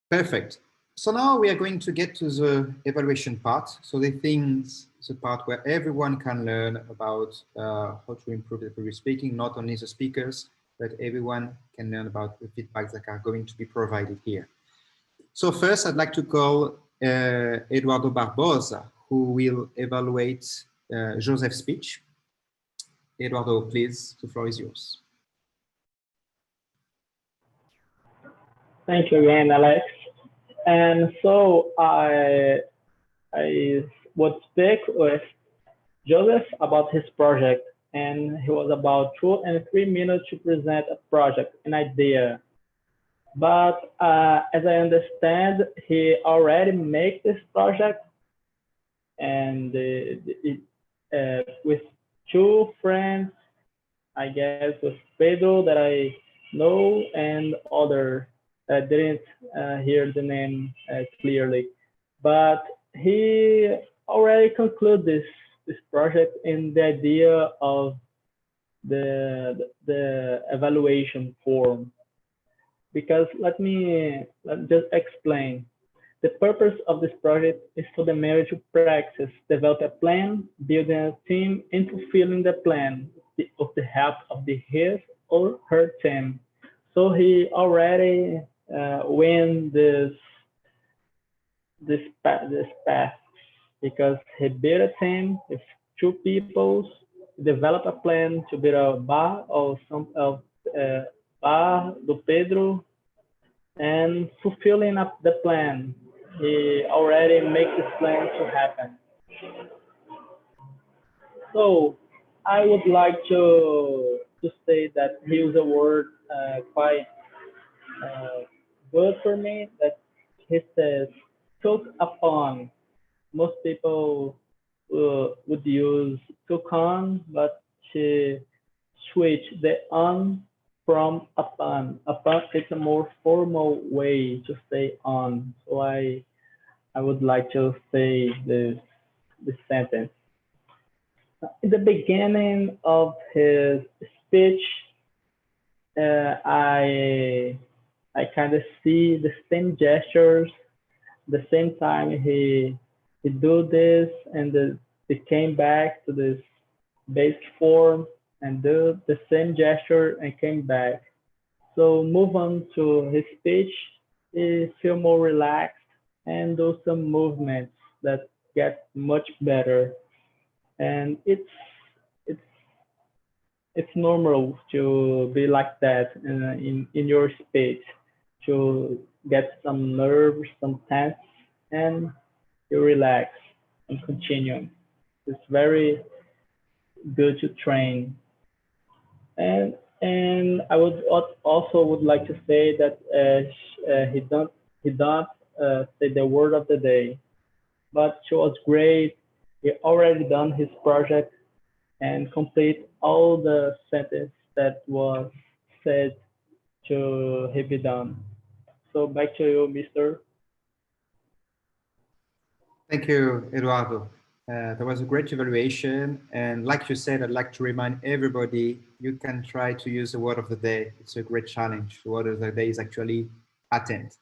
Perfect. So now we are going to get to the evaluation part. So the part where everyone can learn about how to improve the public speaking, not only the speakers, but everyone can learn about the feedbacks that are going to be provided here. So first, I'd like to call Eduardo Barbosa, who will evaluate Joseph's speech. Eduardo, please, the floor is yours. Thank you again, Alex. And so I would speak with Joseph about his project, and he was about 2 and 3 minutes to present a project, an idea. But as I understand, he already made this project, and with 2 friends, I guess with Pedro that I know, and other didn't hear the name clearly, but he already concluded this project in the idea of the evaluation form. Because let me just explain. The purpose of this project is for the member to practice, develop a plan, building a team, and fulfilling the plan with the help of his or her team. So he already went this path because he built a team with 2 people, developed a plan to build a bar or some of bar do Pedro, and fulfilling up the plan. He already made this plan to happen. So I would like to say that he used a word quite good for me, that he says took upon. Most people would use took on, but she switched the on from upon. Upon is a more formal way to say on. So I would like to say this sentence. In the beginning of his speech, I I kind of see the same gestures, the same time he do this and he came back to this basic form and do the same gesture and came back. So move on to his speech, he feel more relaxed and do some movements that get much better. And it's it's normal to be like that in your speech, to get some nerves, some tense, and you relax and continue. It's very good to train. And I would also would like to say that he don't say the word of the day, but she was great. He already done his project and complete all the sentence that was said to be done. So back to you, Mister. Thank you, Eduardo. That was a great evaluation. And like you said, I'd like to remind everybody, you can try to use the word of the day. It's a great challenge. The word of the day is actually attend.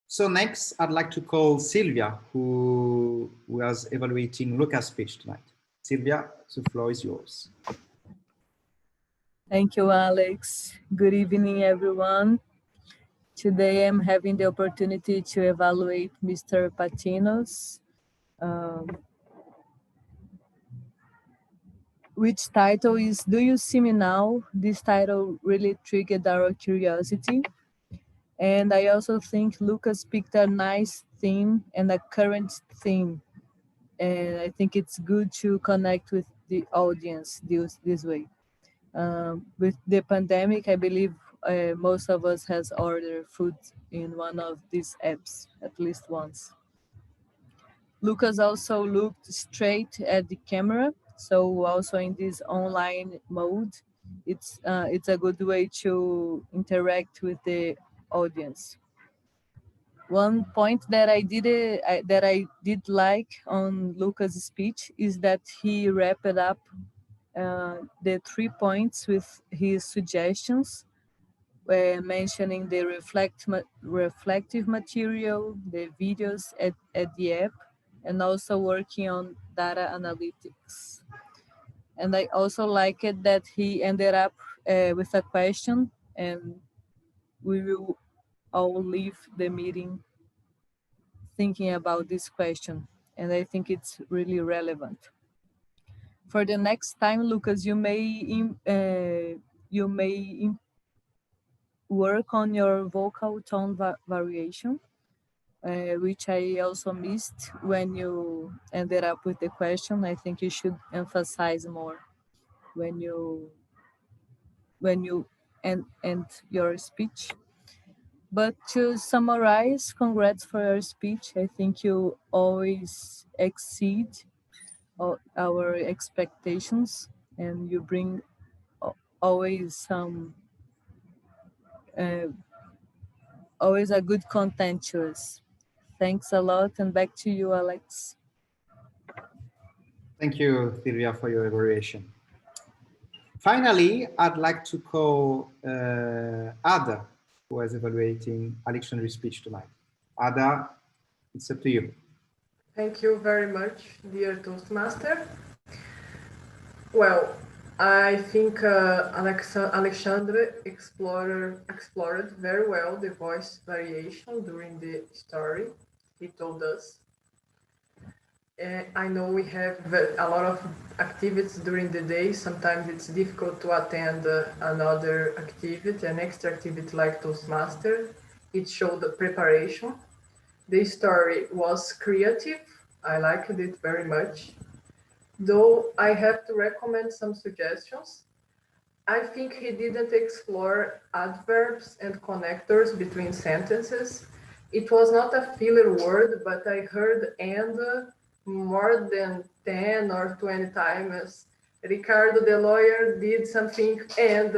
So next, I'd like to call Sylvia, who was evaluating Lucas' speech tonight. Sylvia, the floor is yours. Thank you, Alex. Good evening, everyone. Today I'm having the opportunity to evaluate Mr. Patino's, which title is Do You See Me Now? This title really triggered our curiosity. And I also think Lucas picked a nice theme and a current theme. And I think it's good to connect with the audience this way. With the pandemic, I believe most of us has ordered food in one of these apps at least once. Lucas also looked straight at the camera, so also in this online mode, it's a good way to interact with the audience. One point that I did like on Lucas' speech is that he wrapped up the 3 points with his suggestions, mentioning the reflective material, the videos at the app, and also working on data analytics. And I also like it that he ended up with a question, and we will all leave the meeting thinking about this question. And I think it's really relevant. For the next time, Lucas, you may work on your vocal tone variation, which I also missed when you ended up with the question. I think you should emphasize more when you end your speech. But to summarize, congrats for your speech. I think you always exceed our expectations, and you bring always some always a good content to us. Thanks a lot, and back to you, Alex. Thank you, Sylvia, for your evaluation. Finally, I'd like to call Ada, who was evaluating Alexandri's speech tonight. Ada, it's up to you. Thank you very much, dear Toastmaster. Well, I think Alexandre explored very well the voice variation during the story he told us. I know we have a lot of activities during the day. Sometimes it's difficult to attend another activity, an extra activity like Toastmaster. It showed the preparation. The story was creative. I liked it very much. Though I have to recommend some suggestions. I think he didn't explore adverbs and connectors between sentences. It was not a filler word, but I heard and more than 10 or 20 times. Ricardo, the lawyer, did something and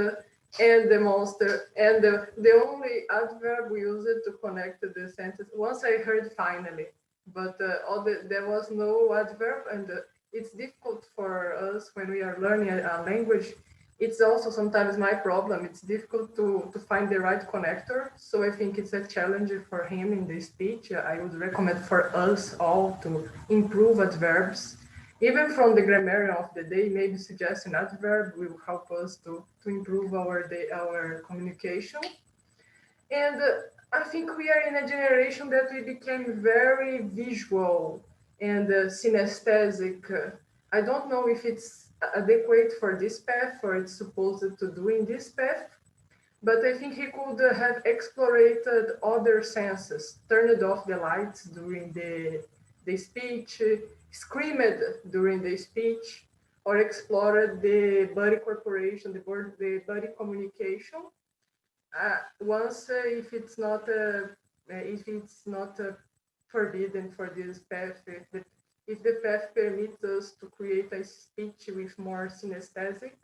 the monster, and the only adverb we used to connect the sentence. Once I heard finally, but there was no adverb, and it's difficult for us when we are learning a language it's also sometimes my problem. It's difficult to find the right connector. So I think it's a challenge for him in the speech. I would recommend for us all to improve adverbs. Even from the grammarian of the day, maybe suggesting adverb will help us to improve our communication. And I think we are in a generation that we became very visual and synesthetic. I don't know if it's adequate for this path or it's supposed to do in this path, but I think he could have explored other senses, turned off the lights during the speech, screamed during the speech, or explored the body corporation, the body communication. Once if it's not forbidden for this path, if the path permits us to create a speech with more synesthetic,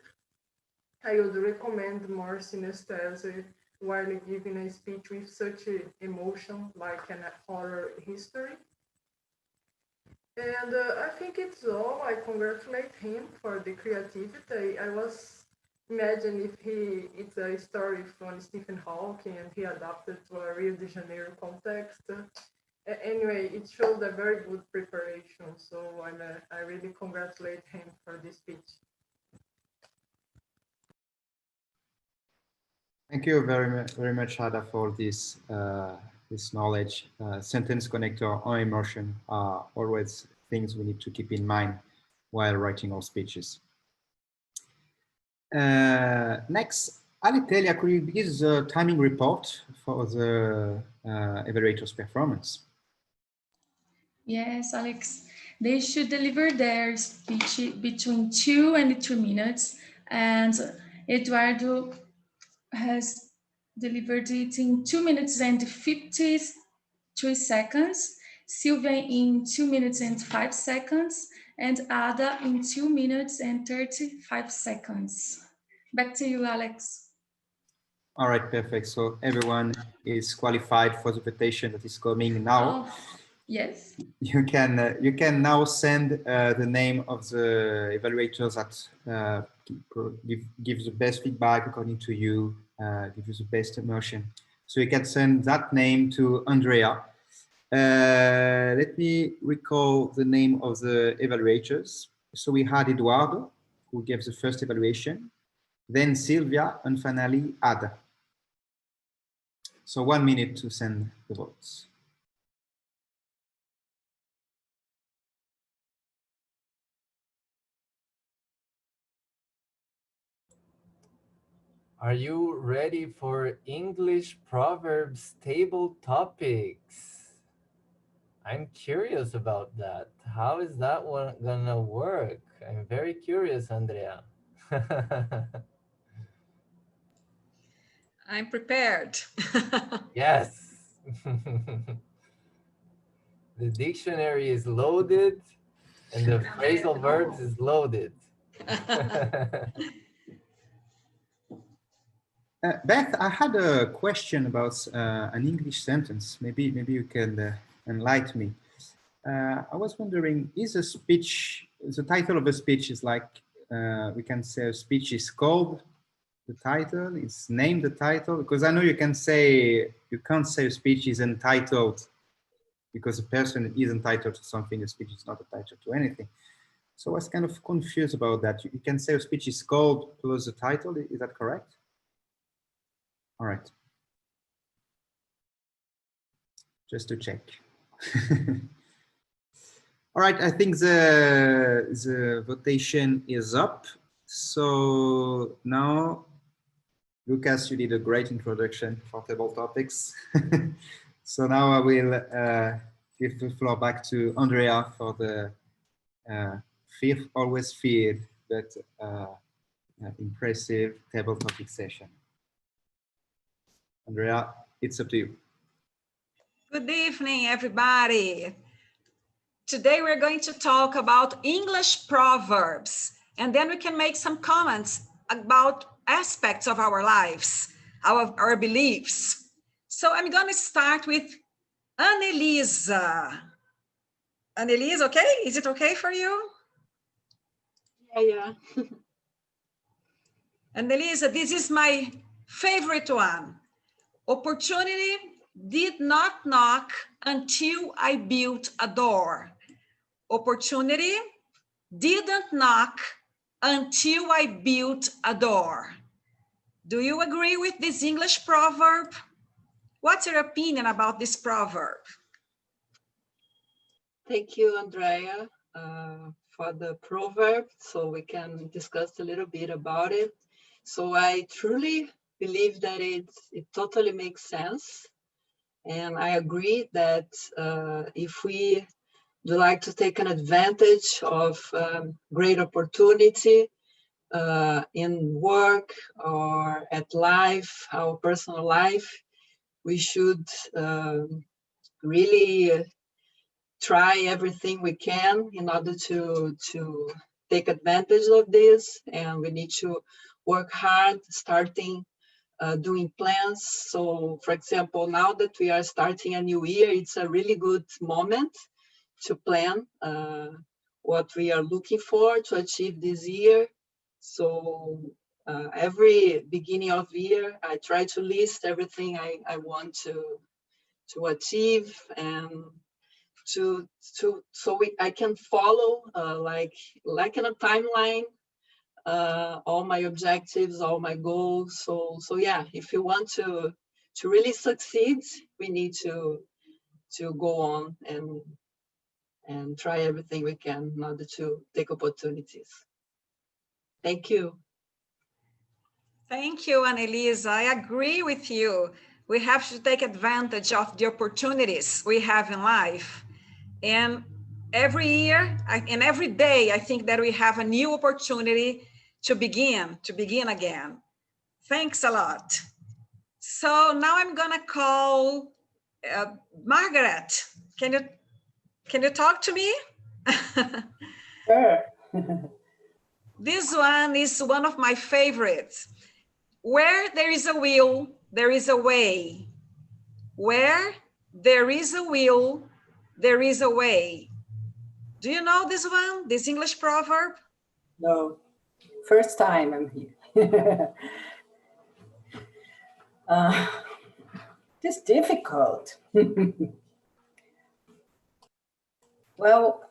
I would recommend more synesthesia while giving a speech with such emotion like an horror history. And I think it's all. I congratulate him for the creativity. I was imagine if it's a story from Stephen Hawking and he adapted to a Rio de Janeiro context. Anyway, it showed a very good preparation. So I really congratulate him for this speech. Thank you very much, Ada, for this this knowledge. Sentence connector or emotion are always things we need to keep in mind while writing our speeches. Next, Alitelia, could you give the timing report for the evaluator's performance? Yes, Alex. They should deliver their speech between 2 and 3 minutes, and Eduardo has delivered it in 2 minutes and 53 seconds, Silvia in 2 minutes and 5 seconds, and Ada in 2 minutes and 35 seconds. Back to you, Alex. All right, perfect. So everyone is qualified for the invitation that is coming now. Oh, yes. You can now send the name of the evaluators that give the best feedback according to you, give you the best emotion. So you can send that name to Andrea. Let me recall the name of the evaluators. So we had Eduardo, who gave the first evaluation, then Silvia, and finally Ada. So 1 minute to send the votes. Are you ready for English Proverbs table topics? I'm curious about that. How is that one gonna work? I'm very curious, Andrea. I'm prepared. Yes. The dictionary is loaded and the phrasal verbs is loaded. Beth, I had a question about an English sentence. Maybe you can enlighten me. I was wondering, is a speech, the title of a speech is like, we can say a speech is called the title, it's named the title, because I know you can't say a speech is entitled because a person is entitled to something, a speech is not entitled to anything. So I was kind of confused about that. You can say a speech is called plus the title, is that correct? All right. Just to check. All right, I think the votation is up. So now, Lucas, you did a great introduction for table topics. So now I will give the floor back to Andrea for the always feared but impressive table topic session. Andrea, it's up to you. Good evening, everybody. Today we're going to talk about English proverbs, and then we can make some comments about aspects of our lives, our beliefs. So I'm going to start with Annelisa. Annelise, okay? Is it okay for you? Yeah. And Elisa, this is my favorite one. Opportunity did not knock until I built a door. Opportunity didn't knock until I built a door. Do you agree with this English proverb? What's your opinion about this proverb? Thank you, Andrea, for the proverb, so we can discuss a little bit about it. So I truly believe that it totally makes sense. And I agree that if we would like to take an advantage of great opportunity in work or at life, our personal life, we should really try everything we can in order to take advantage of this. And we need to work hard, starting doing plans. So for example, now that we are starting a new year, it's a really good moment to plan what we are looking for to achieve this year. So every beginning of year, I try to list everything I want to achieve, and so I can follow like in a timeline all my objectives, all my goals. So yeah, if you want to really succeed, we need to go on and try everything we can in order to take opportunities. Thank you. Thank you, Annelisa. I agree with you. We have to take advantage of the opportunities we have in life. And every year and every day, I think that we have a new opportunity to begin again. Thanks a lot. So now I'm gonna call Margaret. Can you talk to me? Sure. This one is one of my favorites. Where there is a will, there is a way. Where there is a will, there is a way. Do you know this one, this English proverb? No, first time I'm here. It's difficult. Well,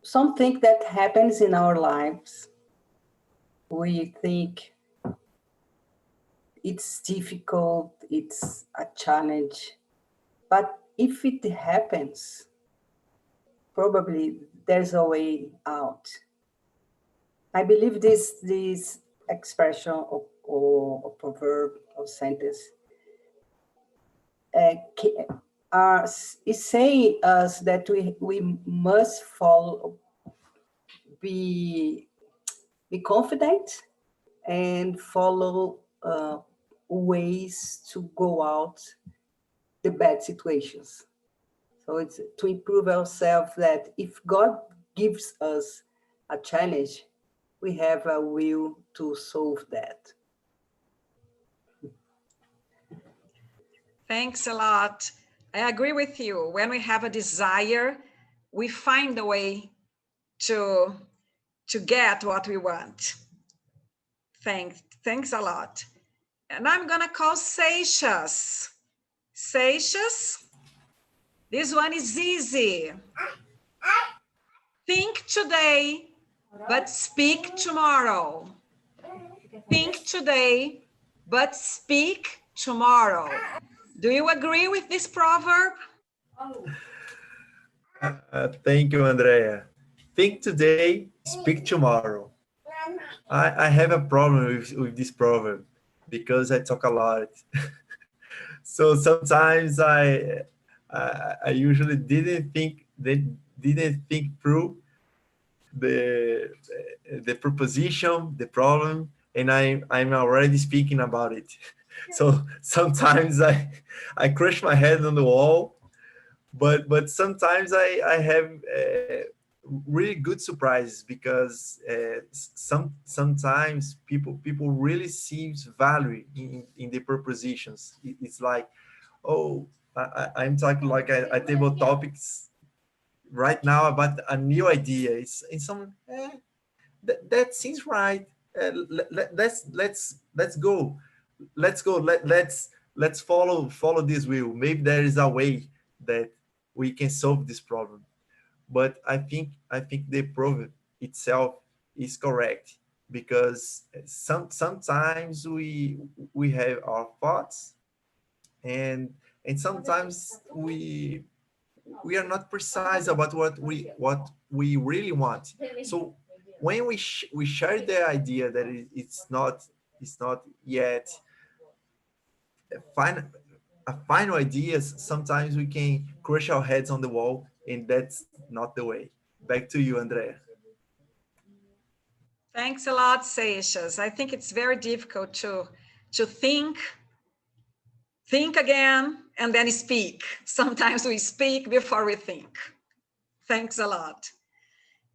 something that happens in our lives, we think it's difficult, it's a challenge, but if it happens, probably there's a way out. I believe this expression or proverb or sentence is saying us that we must follow, be confident and follow ways to go out the bad situations. So it's to improve ourselves, that if God gives us a challenge, we have a will to solve that. Thanks a lot. I agree with you. When we have a desire, we find a way to get what we want. Thanks a lot. And I'm gonna call Seixas. Seixas, this one is easy. Think today, but speak tomorrow. Think today, but speak tomorrow. Do you agree with this proverb? Thank you, Andrea. Think today, speak tomorrow. I have a problem with this proverb because I talk a lot. So sometimes I usually didn't think through the proposition, the problem, and I'm already speaking about it. So sometimes I crush my head on the wall, but sometimes I have really good surprises, because sometimes people really sees value in the propositions. It's like, oh, I'm talking like a table topics right now about a new idea. It's some that seems right. Let's go. Let's follow this wheel. Maybe there is a way that we can solve this problem. But I think the proverb itself is correct, because sometimes we have our thoughts, and sometimes we are not precise about what we really want. So when we share the idea that it's not yet final a final ideas, sometimes we can crush our heads on the wall, and that's not the way. Back to you, Andrea. Thanks a lot, Seixas. I think it's very difficult to think again, and then speak. Sometimes we speak before we think. Thanks a lot.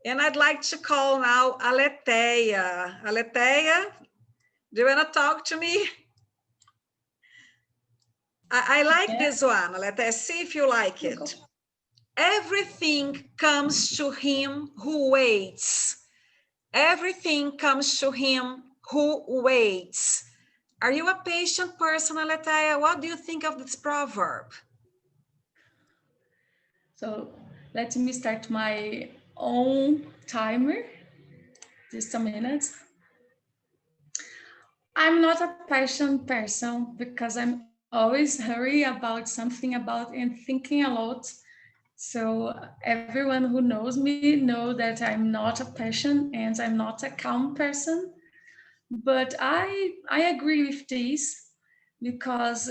And I'd like to call now Aletheia. Aletheia, do you want to talk to me? I like this one, Aletheia. See if you like it. Everything comes to him who waits. Everything comes to him who waits. Are you a patient person, Aletheia? What do you think of this proverb? So let me start my own timer. Just a minute. I'm not a patient person because I'm always hurry about something about and thinking a lot. So everyone who knows me know that I'm not a patient and I'm not a calm person. But I agree with this because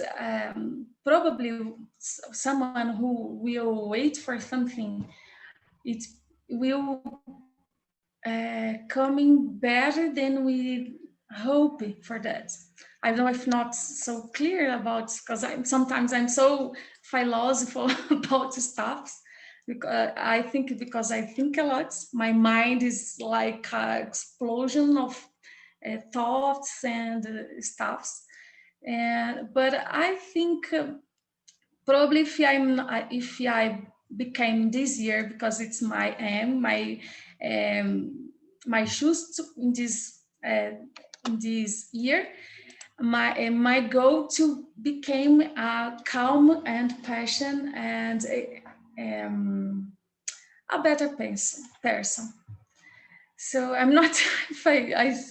probably someone who will wait for something, it will coming better than we hope for that. I don't know if not so clear about, because sometimes I'm so philosophical about stuff. I think because I think a lot, my mind is like an explosion of thoughts and stuffs. But I think probably if I became this year, because it's my aim, my shoes in this year, my goal to become a calm and passion and a better person. So I'm not if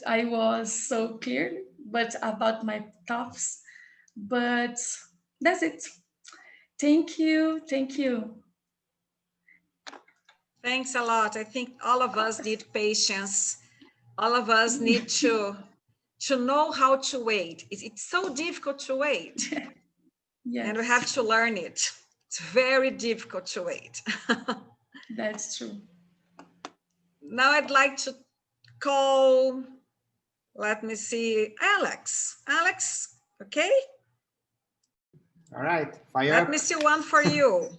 I was so clear, but about my thoughts. But that's it. Thank you. Thank you. Thanks a lot. I think all of us need patience. All of us need to know how to wait. It's so difficult to wait. Yes. And we have to learn it. It's very difficult to wait. That's true. Now I'd like to call, let me see, Alex. Alex, okay? All right, fire Let up. me see one for you.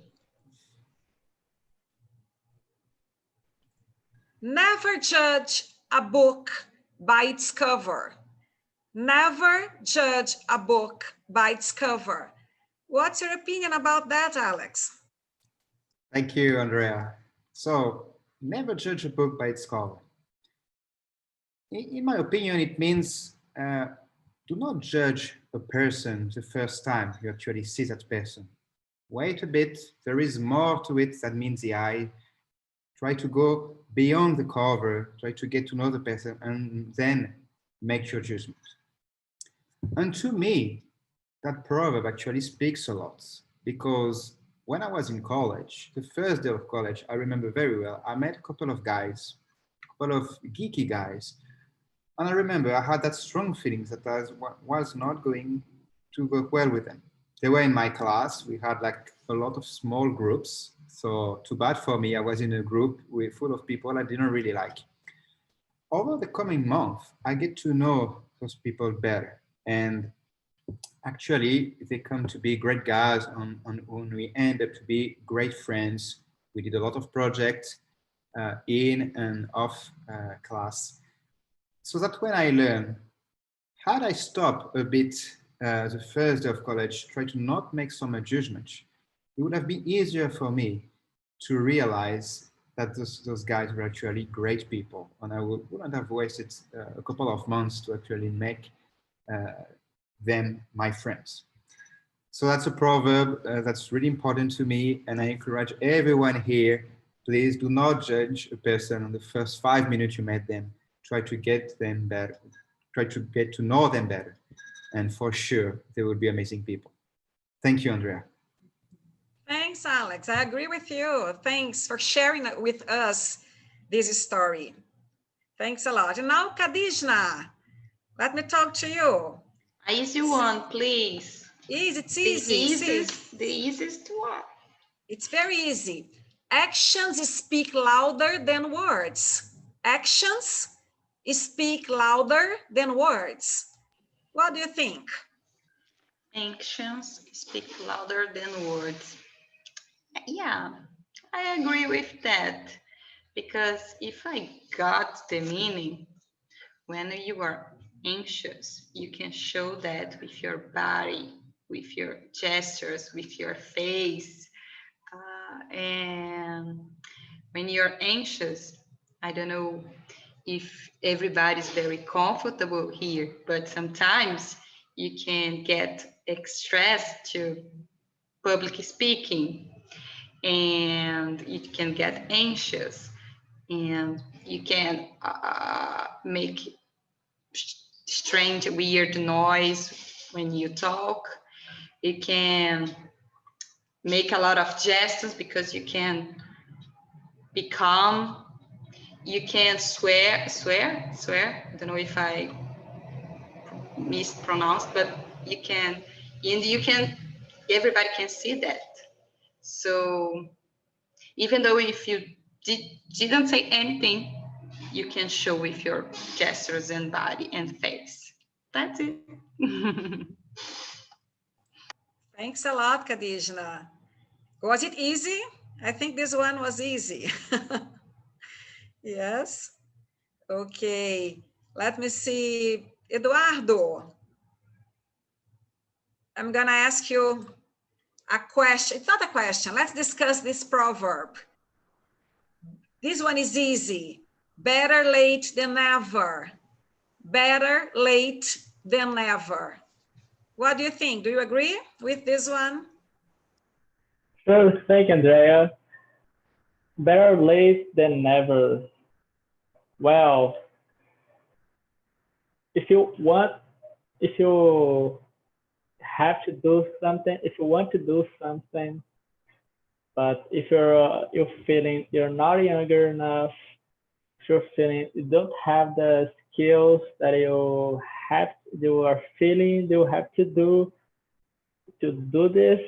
Never judge a book by its cover. Never judge a book by its cover. What's your opinion about that, Alex? Thank you, Andrea. So, never judge a book by its cover. In my opinion, it means do not judge a person the first time you actually see that person. Wait a bit, there is more to it than meets the eye. Try to go beyond the cover, try to get to know the person, and then make your judgment. And to me, that proverb actually speaks a lot, because when I was in college, the first day of college, I remember very well, I met a couple of guys, a couple of geeky guys. And I remember I had that strong feeling that I was not going to work well with them. They were in my class. We had like a lot of small groups. So too bad for me. I was in a group full of people I didn't really like. Over the coming month, I get to know those people better. And actually, they come to be great guys, and we end up to be great friends. We did a lot of projects in and off class. So that when I learned, had I stopped a bit the first day of college, try to not make so much judgment, it would have been easier for me to realize that those guys were actually great people, and I wouldn't have wasted a couple of months to actually make them my friends. So that's a proverb that's really important to me, and I encourage everyone here, please do not judge a person on the first 5 minutes you met them. Try to get them better. Try to get to know them better. And for sure, they will be amazing people. Thank you, Andrea. Thanks, Alex. I agree with you. Thanks for sharing with us this story. Thanks a lot. And now, Kadishna, let me talk to you. Easy one, please. Easy, it's The easy. easiest one. It's very easy. Actions speak louder than words. Actions speak louder than words. What do you think? Actions speak louder than words. Yeah, I agree with that. Because if I got the meaning, when you are anxious, you can show that with your body, with your gestures, with your face. And when you're anxious, I don't know if everybody's very comfortable here, but sometimes you can get stressed to public speaking and you can get anxious and you can make strange, weird noise when you talk. You can make a lot of gestures because you can be calm. You can swear. I don't know if I mispronounced, but you can, and you can, everybody can see that. So even though if you didn't say anything, you can show with your gestures and body and face. That's it. Thanks a lot, Kadishna. Was it easy? I think this one was easy. Yes. Okay. Let me see. Eduardo, I'm going to ask you a question. It's not a question. Let's discuss this proverb. This one is easy. Better late than never. Better late than never. What do you think? Do you agree with this one? Sure, thank you, Andrea. Better late than never. Well, if you want, if you have to do something, if you want to do something, but if you're feeling you're not younger enough, if you're feeling you don't have the skills that you are feeling you have to do this,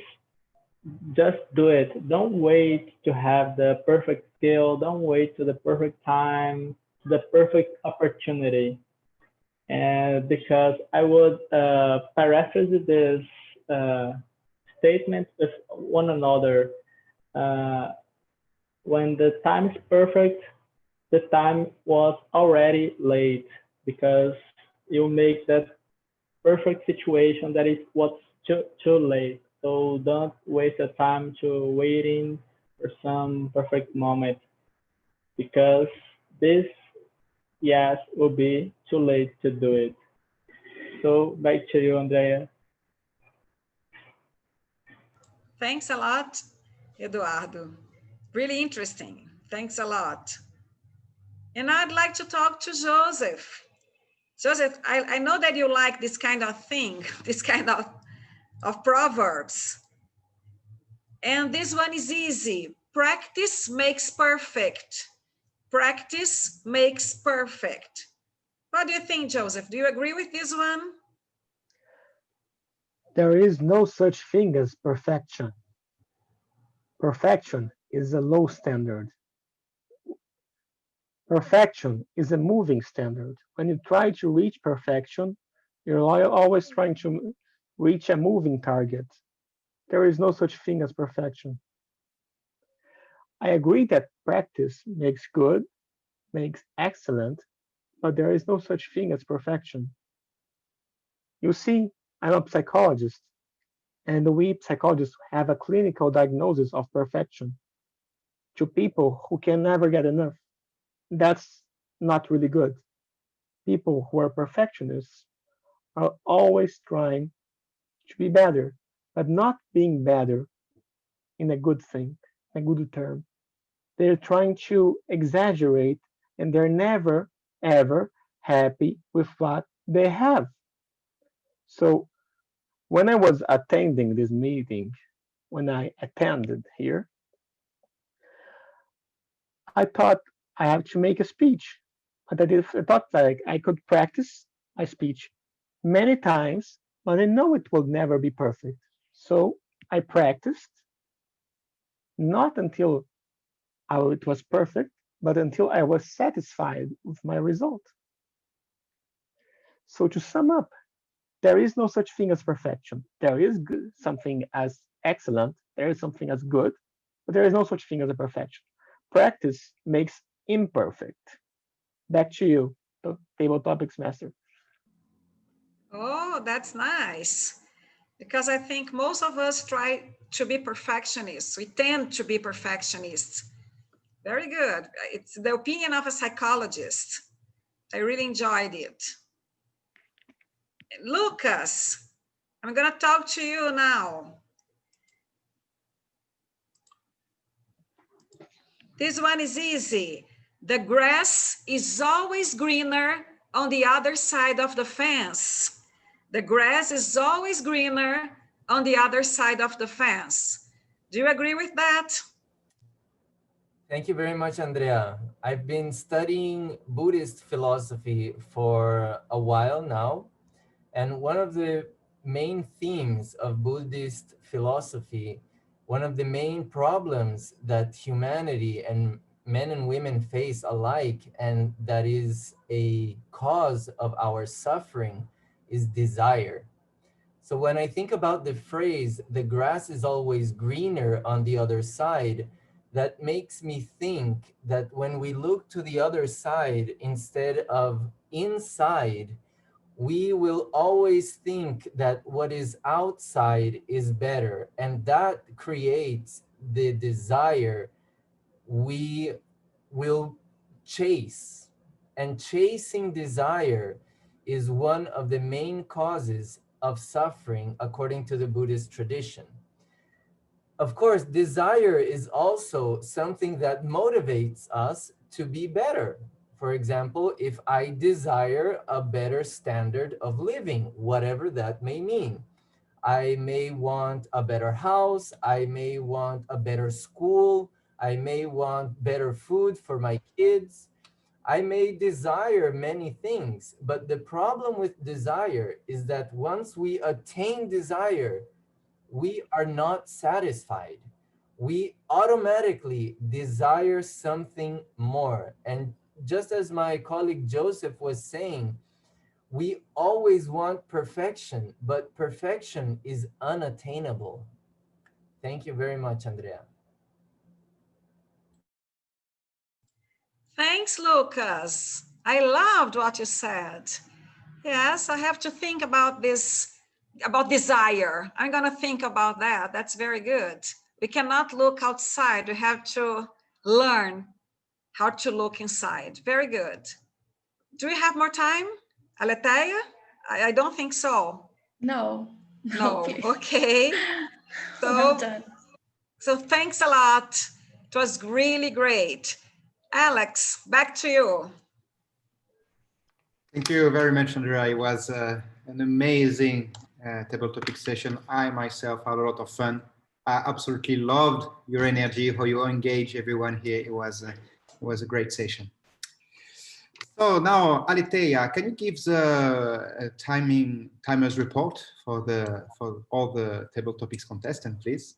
just do it. Don't wait to have the perfect skill. Don't wait to the perfect time, the perfect opportunity. And because I would paraphrase this uh, statement with one another. Uh, when the time is perfect, the time was already late because you make that perfect situation that is what's too late. So don't waste your time to waiting for some perfect moment because this, yes, will be too late to do it. So back to you, Andrea. Thanks a lot, Eduardo. Really interesting. Thanks a lot. And I'd like to talk to Joseph. Joseph, I know that you like this kind of thing, this kind of proverbs. And this one is easy. Practice makes perfect. Practice makes perfect. What do you think, Joseph? Do you agree with this one? There is no such thing as perfection. Perfection is a low standard. Perfection is a moving standard. When you try to reach perfection, you're always trying to reach a moving target. There is no such thing as perfection. I agree that practice makes good, makes excellent, but there is no such thing as perfection. You see, I'm a psychologist, and we psychologists have a clinical diagnosis of perfection. to people who can never get enough. That's not really good. People who are perfectionists are always trying to be better, but not being better in a good thing, a good term. They're trying to exaggerate and they're never, ever happy with what they have. So when I was attending this meeting, when I attended here, I thought I have to make a speech. But I thought like I could practice my speech many times, but I know it will never be perfect. So I practiced, not until it was perfect, but until I was satisfied with my result. So to sum up, there is no such thing as perfection. There is something as excellent, there is something as good, but there is no such thing as a perfection. Practice makes imperfect. Back to you, the table topics master. Oh, that's nice. Because I think most of us try to be perfectionists. We tend to be perfectionists. Very good. It's the opinion of a psychologist. I really enjoyed it. Lucas, I'm going to talk to you now. This one is easy. The grass is always greener on the other side of the fence. The grass is always greener on the other side of the fence. Do you agree with that? Thank you very much, Andrea. I've been studying Buddhist philosophy for a while now, and one of the main themes of Buddhist philosophy, one of the main problems that humanity and men and women face alike, and that is a cause of our suffering, is desire. So when I think about the phrase, the grass is always greener on the other side, that makes me think that when we look to the other side instead of inside, we will always think that what is outside is better. And that creates the desire we will chase. And chasing desire is one of the main causes of suffering according to the Buddhist tradition. Of course, desire is also something that motivates us to be better. For example, if I desire a better standard of living, whatever that may mean, I may want a better house, I may want a better school, I may want better food for my kids. I may desire many things, but the problem with desire is that once we attain desire, we are not satisfied. We automatically desire something more. And just as my colleague Joseph was saying, we always want perfection, but perfection is unattainable. Thank you very much, Andrea. Thanks, Lucas. I loved what you said. Yes, I have to think about this, about desire. I'm going to think about that. That's very good. We cannot look outside. We have to learn how to look inside. Very good. Do we have more time, Aletheia? I don't think so. No. No. Please. Okay. Well done. So thanks a lot. It was really great. Alex, back to you. Thank you very much, Andrea. It was an amazing table topic session. I myself had a lot of fun. I absolutely loved your energy, how you engage everyone here. It was a great session. So now, Aliteia, can you give the timers report for all the table topics contestants, please?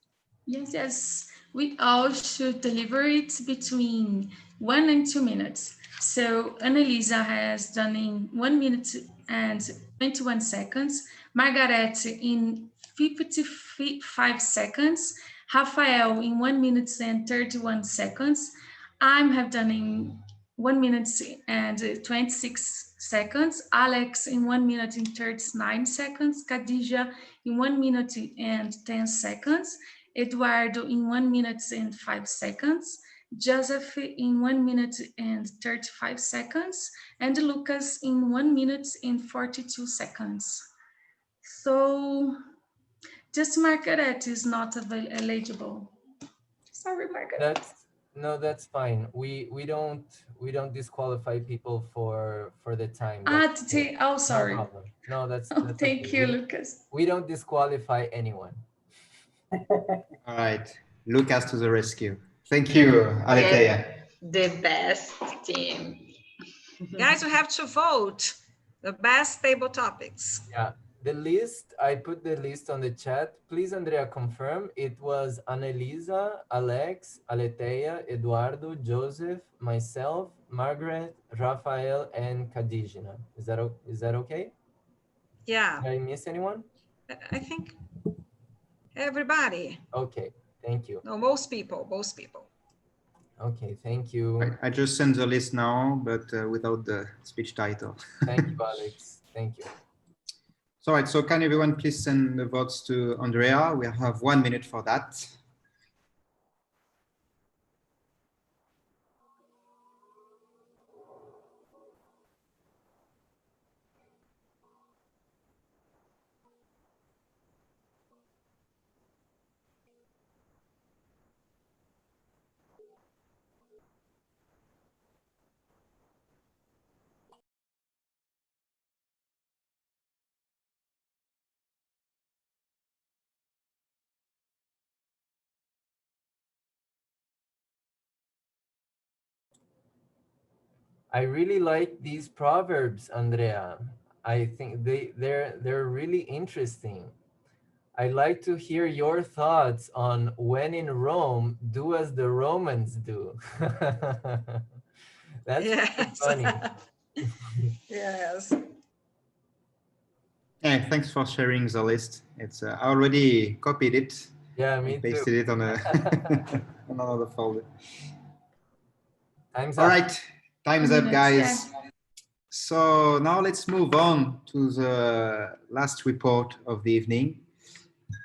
Yes. We all should deliver it between 1 and 2 minutes. So Annalisa has done in 1 minute and 21 seconds. Margaret in 55 seconds. Rafael in 1 minute and 31 seconds. I have done in 1 minute and 26 seconds. Alex in 1 minute and 39 seconds. Khadija in 1 minute and 10 seconds. Eduardo in 1 minute and 5 seconds. Joseph in 1 minute and 35 seconds, and Lucas in 1 minute and 42 seconds. So just Margaret is not eligible. Sorry, Margaret. That's fine. We don't disqualify people for the time. Sorry. No problem. No, that's Thank okay. you, Lucas. We don't disqualify anyone. All right, Lucas to the rescue. Thank you, Aletheia. The best team. Guys, you have to vote the best table topics. Yeah, the list, I put the list on the chat. Please, Andrea, confirm. It was Annalisa, Alex, Aletheia, Eduardo, Joseph, myself, Margaret, Rafael, and Khadijina. Is that okay? Yeah. Did I miss anyone? I think everybody. Okay, thank you. No, most people. Okay, thank you. I just sent the list now, but without the speech title. Thank you, Alex. Thank you. So, right, so can everyone please send the votes to Andrea? We have 1 minute for that. I really like these proverbs, Andrea. I think they're really interesting. I'd like to hear your thoughts on when in Rome, do as the Romans do. That's yes. funny. Yes. Yeah, thanks for sharing the list. It's I already copied it. Yeah, me and pasted too. it on another folder. Time's All up. right, time's up, guys. Yeah. So now let's move on to the last report of the evening.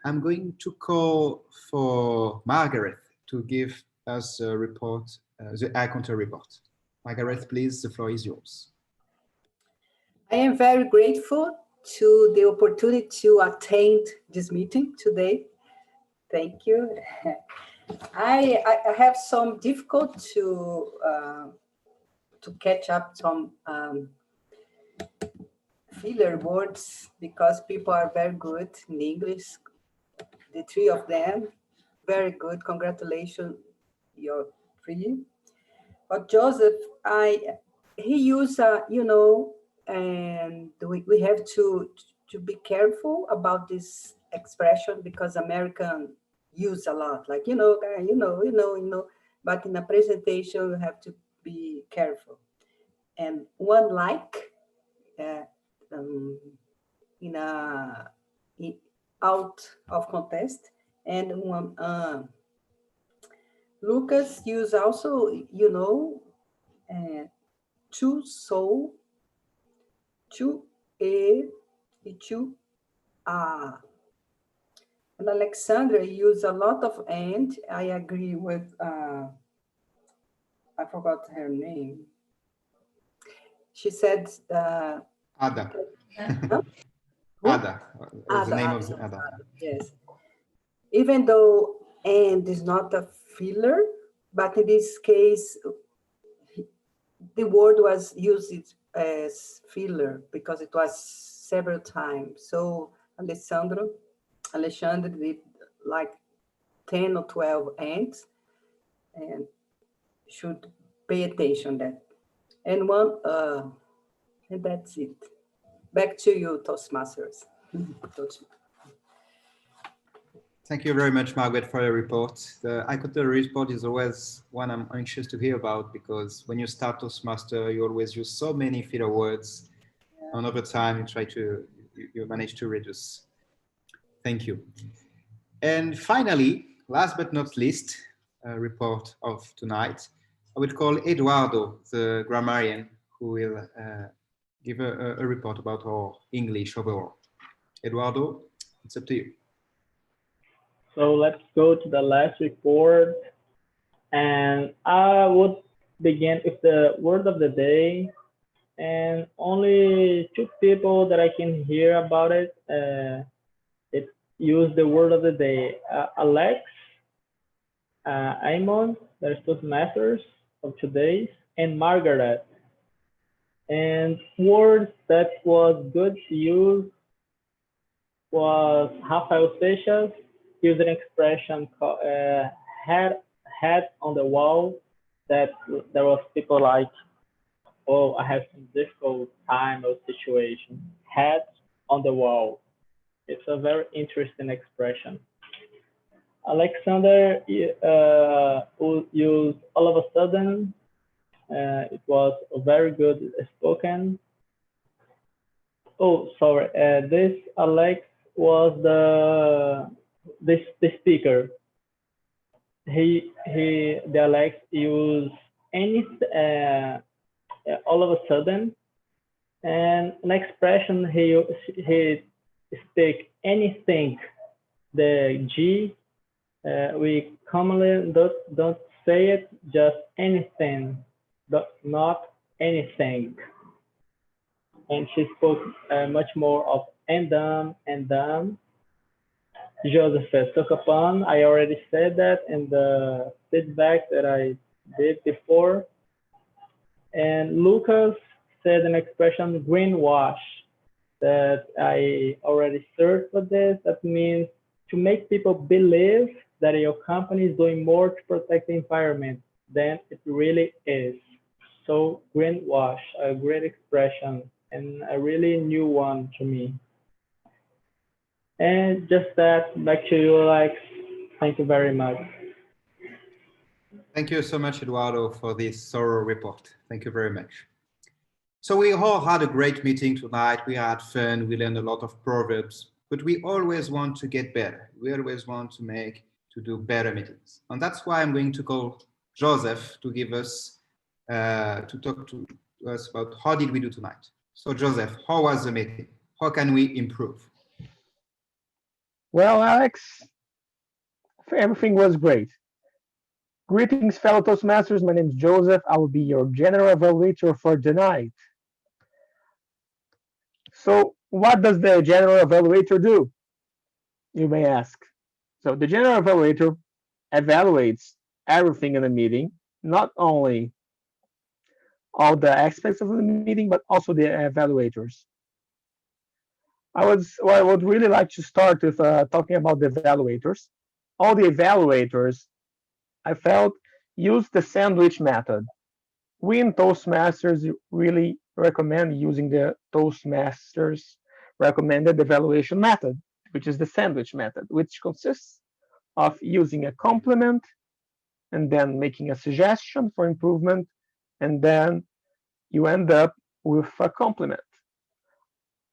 I'm going to call for Margaret to give us a report, the Air Counter report. Margaret, please, the floor is yours. I am very grateful to the opportunity to attend this meeting today. Thank you. I have some difficulty to catch up some filler words because people are very good in English. The three of them, very good. Congratulations, your three. But Joseph, he used, and we have to be careful about this expression because American use a lot, like, but in a presentation, you have to be careful. And one like, out of context, and one, Lucas used also, to sou, to e to a. And Alexandra used a lot of and. I agree with, I forgot her name. She said, Ada. Huh? Ada. Ada, The name of Ada, Ada. yes. Even though and is not a filler, but in this case, the word was used as filler because it was several times. So Alexandre did like 10 or 12 ends and should pay attention to that. And one, and that's it. Back to you, Toastmasters. Thank you very much, Margaret, for your report. The ICOTEL report is always one I'm anxious to hear about because when you start Toastmaster, you always use so many filler words. Yeah. And over time, you manage to reduce. Thank you. And finally, last but not least, report of tonight, I would call Eduardo, the grammarian, who will give a report about our English overall. Eduardo, it's up to you. So let's go to the last report. And I would begin with the word of the day, and only two people that I can hear about it, it use the word of the day. Alex, Amon, there's two masters of today's, and Margaret. And words that was good to use was Rafael Seixas used an expression called head on the wall, that there was people like, oh, I have some difficult time or situation. Head on the wall. It's a very interesting expression. Alexander used all of a sudden. It was very good spoken. Oh, sorry. This Alex was the speaker. The Alex used any all of a sudden, and an expression he speak anything. The G, we commonly don't say it, just anything, but not anything. And she spoke much more of and done. Joseph took upon. I already said that in the feedback that I did before. And Lucas said an expression, greenwash, that I already searched for this. That means to make people believe that your company is doing more to protect the environment than it really is. So greenwash, a great expression and a really new one to me. And just that, back to you, Alex. Thank you very much. Thank you so much, Eduardo, for this thorough report. Thank you very much. So we all had a great meeting tonight. We had fun. We learned a lot of proverbs, but we always want to get better. We always want to do better meetings. And that's why I'm going to call Joseph to give us, to talk to us about how did we do tonight. So Joseph, how was the meeting? How can we improve? Well, Alex, everything was great. Greetings, fellow Toastmasters. My name is Joseph. I will be your general evaluator for tonight. So, what does the general evaluator do? You may ask. So, the general evaluator evaluates everything in the meeting, not only all the aspects of the meeting, but also the evaluators. I would really like to start with talking about the evaluators. All the evaluators, I felt, use the sandwich method. We in Toastmasters really recommend using the Toastmasters recommended evaluation method, which is the sandwich method, which consists of using a compliment and then making a suggestion for improvement, and then you end up with a compliment.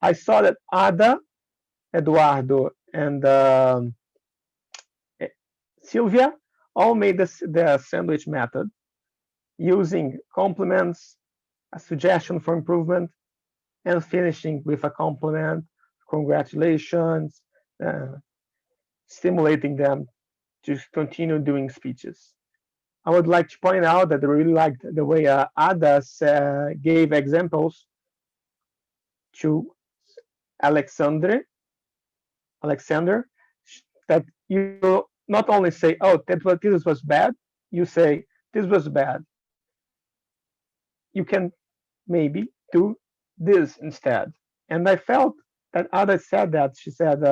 I saw that Ada, Eduardo, and Sylvia all made the sandwich method using compliments, a suggestion for improvement, and finishing with a compliment, congratulations, stimulating them to continue doing speeches. I would like to point out that I really liked the way Ada gave examples to Alexander, that you not only say, oh, this was bad, you say, this was bad. You can maybe do this instead. And I felt that Ada said that. She said,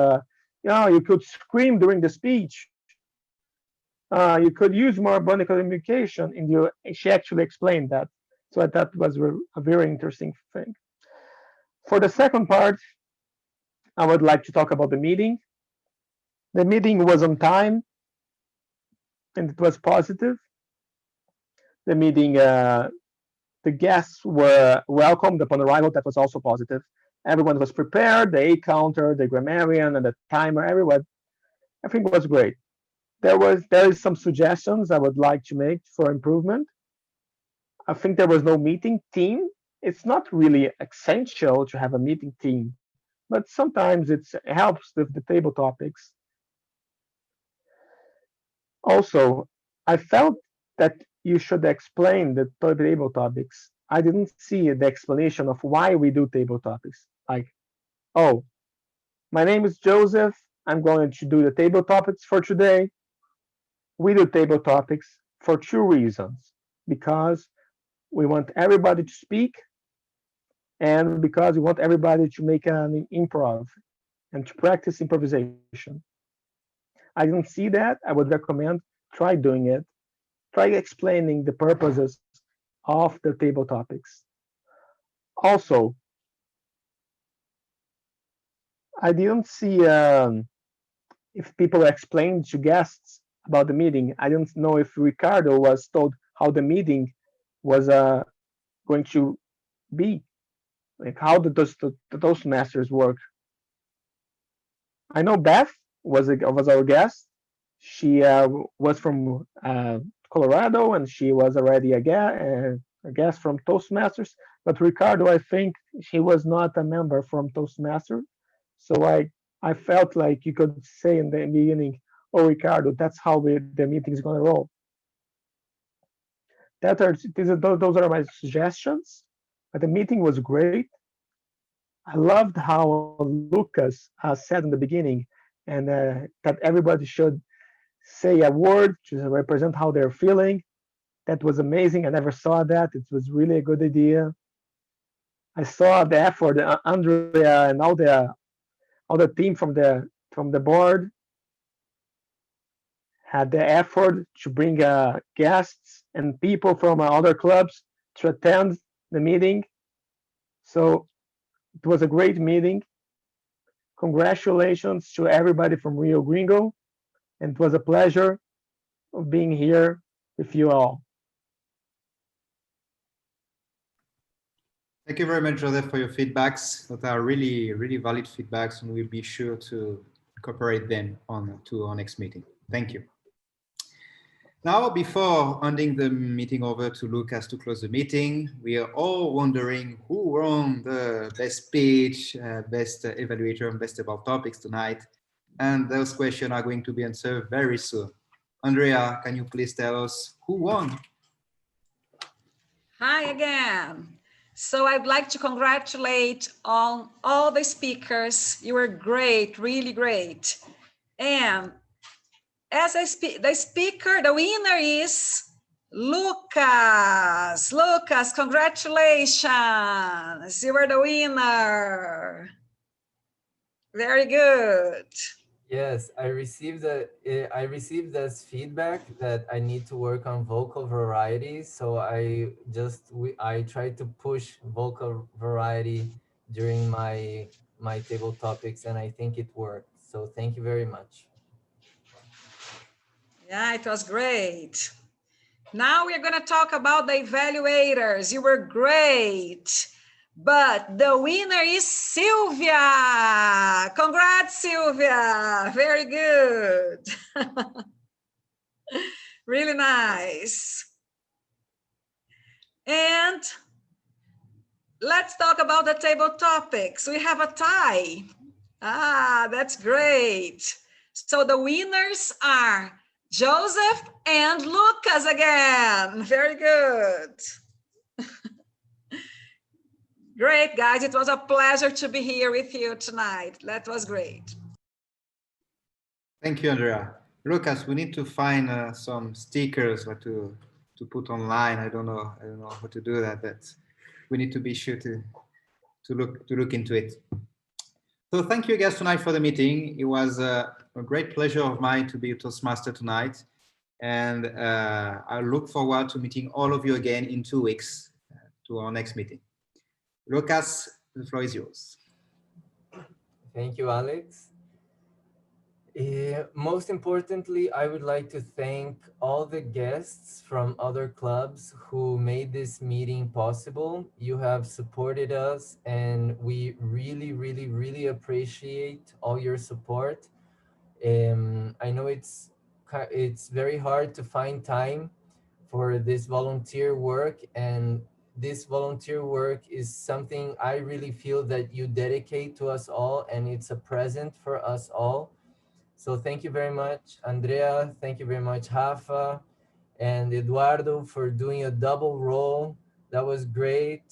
you could scream during the speech. You could use more body communication. She actually explained that. So that was a very interesting thing. For the second part, I would like to talk about the meeting. The meeting was on time, and it was positive. The meeting, the guests were welcomed upon arrival. That was also positive. Everyone was prepared. The A counter, the grammarian, and the timer. Everything was great. There is some suggestions I would like to make for improvement. I think there was no meeting team. It's not really essential to have a meeting team, but sometimes it helps with the table topics. Also, I felt that you should explain the table topics. I didn't see the explanation of why we do table topics. Like, oh, my name is Joseph. I'm going to do the table topics for today. We do table topics for two reasons. Because we want everybody to speak, and because we want everybody to make an improv and to practice improvisation. I didn't see that. I would recommend try doing it. Try explaining the purposes of the table topics. Also, I didn't see if people explained to guests about the meeting. I didn't know if Ricardo was told how the meeting was going to be, like how the Toastmasters work. I know Beth was our guest. She was from Colorado, and she was already a guest from Toastmasters. But Ricardo, I think he was not a member from Toastmasters. So I felt like you could say in the beginning, "Oh, Ricardo, that's how the meeting is gonna roll." Those are my suggestions. But the meeting was great. I loved how Lucas said in the beginning, and that everybody should say a word to represent how they're feeling. That was amazing. I never saw that. It was really a good idea. I saw the effort, Andrea and all the team from the board had the effort to bring guests and people from other clubs to attend the meeting. So it was a great meeting. Congratulations to everybody from Rio Gringo, and it was a pleasure of being here with you all. Thank you very much, Joseph, for your feedbacks. That are really, really valid feedbacks, and we'll be sure to incorporate them to our next meeting. Thank you. Now, before handing the meeting over to Lucas to close the meeting, we are all wondering who won the best speech, best evaluator, and best about topics tonight. And those questions are going to be answered very soon. Andrea, can you please tell us who won? Hi again. So I'd like to congratulate on all the speakers. You were great, really great. And as the speaker, the winner is Lucas. Lucas, congratulations. You were the winner. Very good. Yes, I received as feedback that I need to work on vocal variety. So I tried to push vocal variety during my table topics, and I think it worked. So thank you very much. Yeah, it was great. Now we're going to talk about the evaluators. You were great. But the winner is Sylvia. Congrats, Sylvia. Very good. Really nice. And let's talk about the table topics. We have a tie. Ah, that's great. So the winners are Joseph and Lucas again. Very good. Great, guys. It was a pleasure to be here with you tonight. That was great. Thank you, Andrea. Lucas, we need to find some stickers to put online. I don't know how to do that, but we need to be sure to look into it. So thank you guys tonight for the meeting. It was a great pleasure of mine to be a Toastmaster tonight. And I look forward to meeting all of you again in 2 weeks to our next meeting. Lucas, the floor is yours. Thank you, Alex. Most importantly, I would like to thank all the guests from other clubs who made this meeting possible. You have supported us, and we really, really, really appreciate all your support. I know it's very hard to find time for this volunteer work, and this volunteer work is something I really feel that you dedicate to us all, and it's a present for us all. So thank you very much, Andrea. Thank you very much, Rafa. and Eduardo for doing a double role. That was great.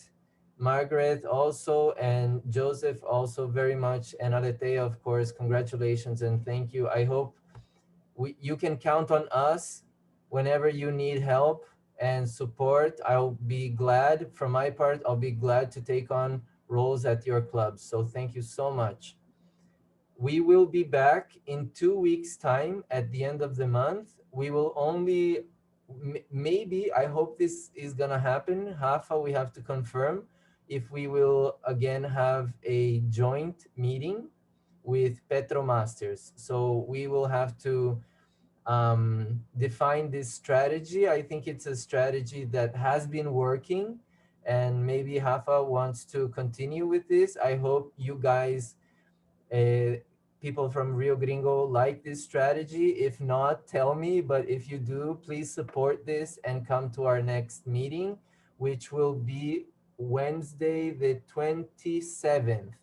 Margaret also, and Joseph also very much, and Aletea, of course, congratulations and thank you. I hope you can count on us whenever you need help and support. I'll be glad, from my part, I'll be glad to take on roles at your clubs. So thank you so much. We will be back in 2 weeks' time at the end of the month. We will only, maybe, I hope this is gonna happen. Rafa, we have to confirm if we will again have a joint meeting with Petromasters. So we will have to define this strategy. I think it's a strategy that has been working, and maybe Rafa wants to continue with this. I hope you guys, people from Rio Gringo, like this strategy. If not, tell me, but if you do, please support this and come to our next meeting, which will be Wednesday the 27th.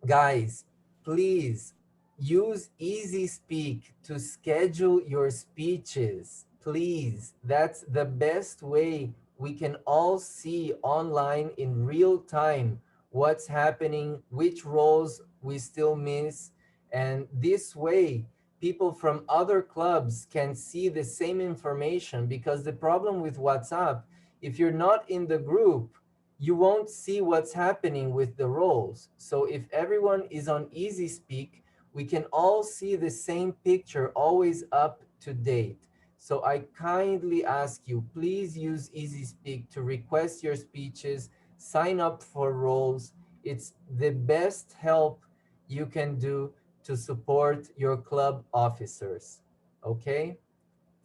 Guys, please use Easy Speak to schedule your speeches. Please, that's the best way we can all see online in real time what's happening, which roles we still miss. And this way, people from other clubs can see the same information, because the problem with WhatsApp, if you're not in the group, you won't see what's happening with the roles. So if everyone is on Easy Speak, we can all see the same picture, always up to date. So I kindly ask you, please use Easy Speak to request your speeches, sign up for roles. It's the best help you can do to support your club officers. Okay?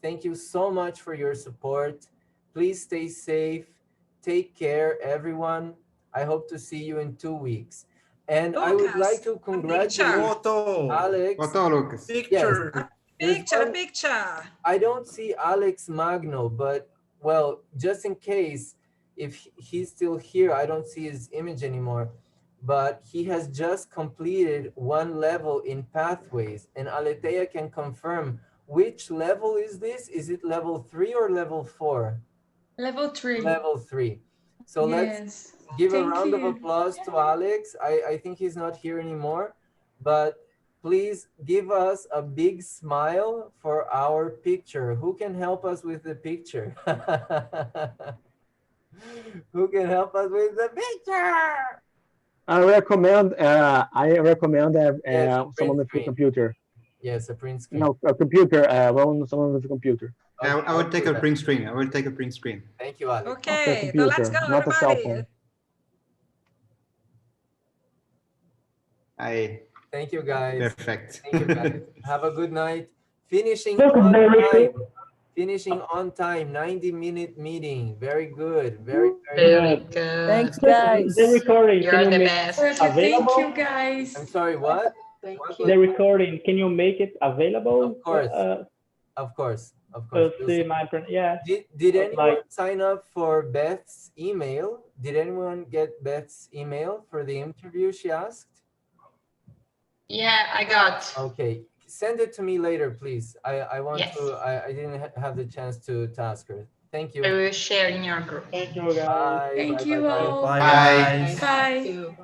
Thank you so much for your support. Please stay safe. Take care, everyone. I hope to see you in 2 weeks. And I would like to congratulate Alex. Photo, Lucas. Yes, Picture. there's one. Picture. I don't see Alex Magno, but well, just in case, if he's still here, I don't see his image anymore. But he has just completed one level in Pathways, and Aletea can confirm which level is this? Is it level 3 or level 4? Level 3. Level 3. So let's Yes. give a Thank round of you. applause to Alex. I think he's not here anymore, but please give us a big smile for our picture. Who can help us with the picture? Who can help us with the picture? I recommend Yes, a someone print with a screen. computer. Yes, a print screen. No, a computer. Someone with a computer. Okay, I would I'll take do a that. print screen. I will take a print screen. Thank you, Alex. Okay, Okay, so let's computer, go, not a cell everybody. phone. Thank you, guys. Perfect. Thank you, guys. Have a good night. Finishing Look, on very time. cool. Finishing on time. 90-minute meeting. Very good. Very, very Very good. good. Thanks, The guys. recording, can You're you the make best. it Perfect. Thank you, available? guys. I'm sorry, what? Thank What you. The recording, can you make it available? Of course. Of course. Of To course. see my print. Yeah. Did anyone Like, sign up for Beth's email? Did anyone get Beth's email for the interview she asked? Yeah, I got. Okay. Send it to me later, please. I want Yes. to, I didn't have the chance to ask her. Thank you. I will share in your group. thank you, guys. Bye. Thank Bye. you Bye. Bye. all. Bye, Bye. guys. Bye. Thank you.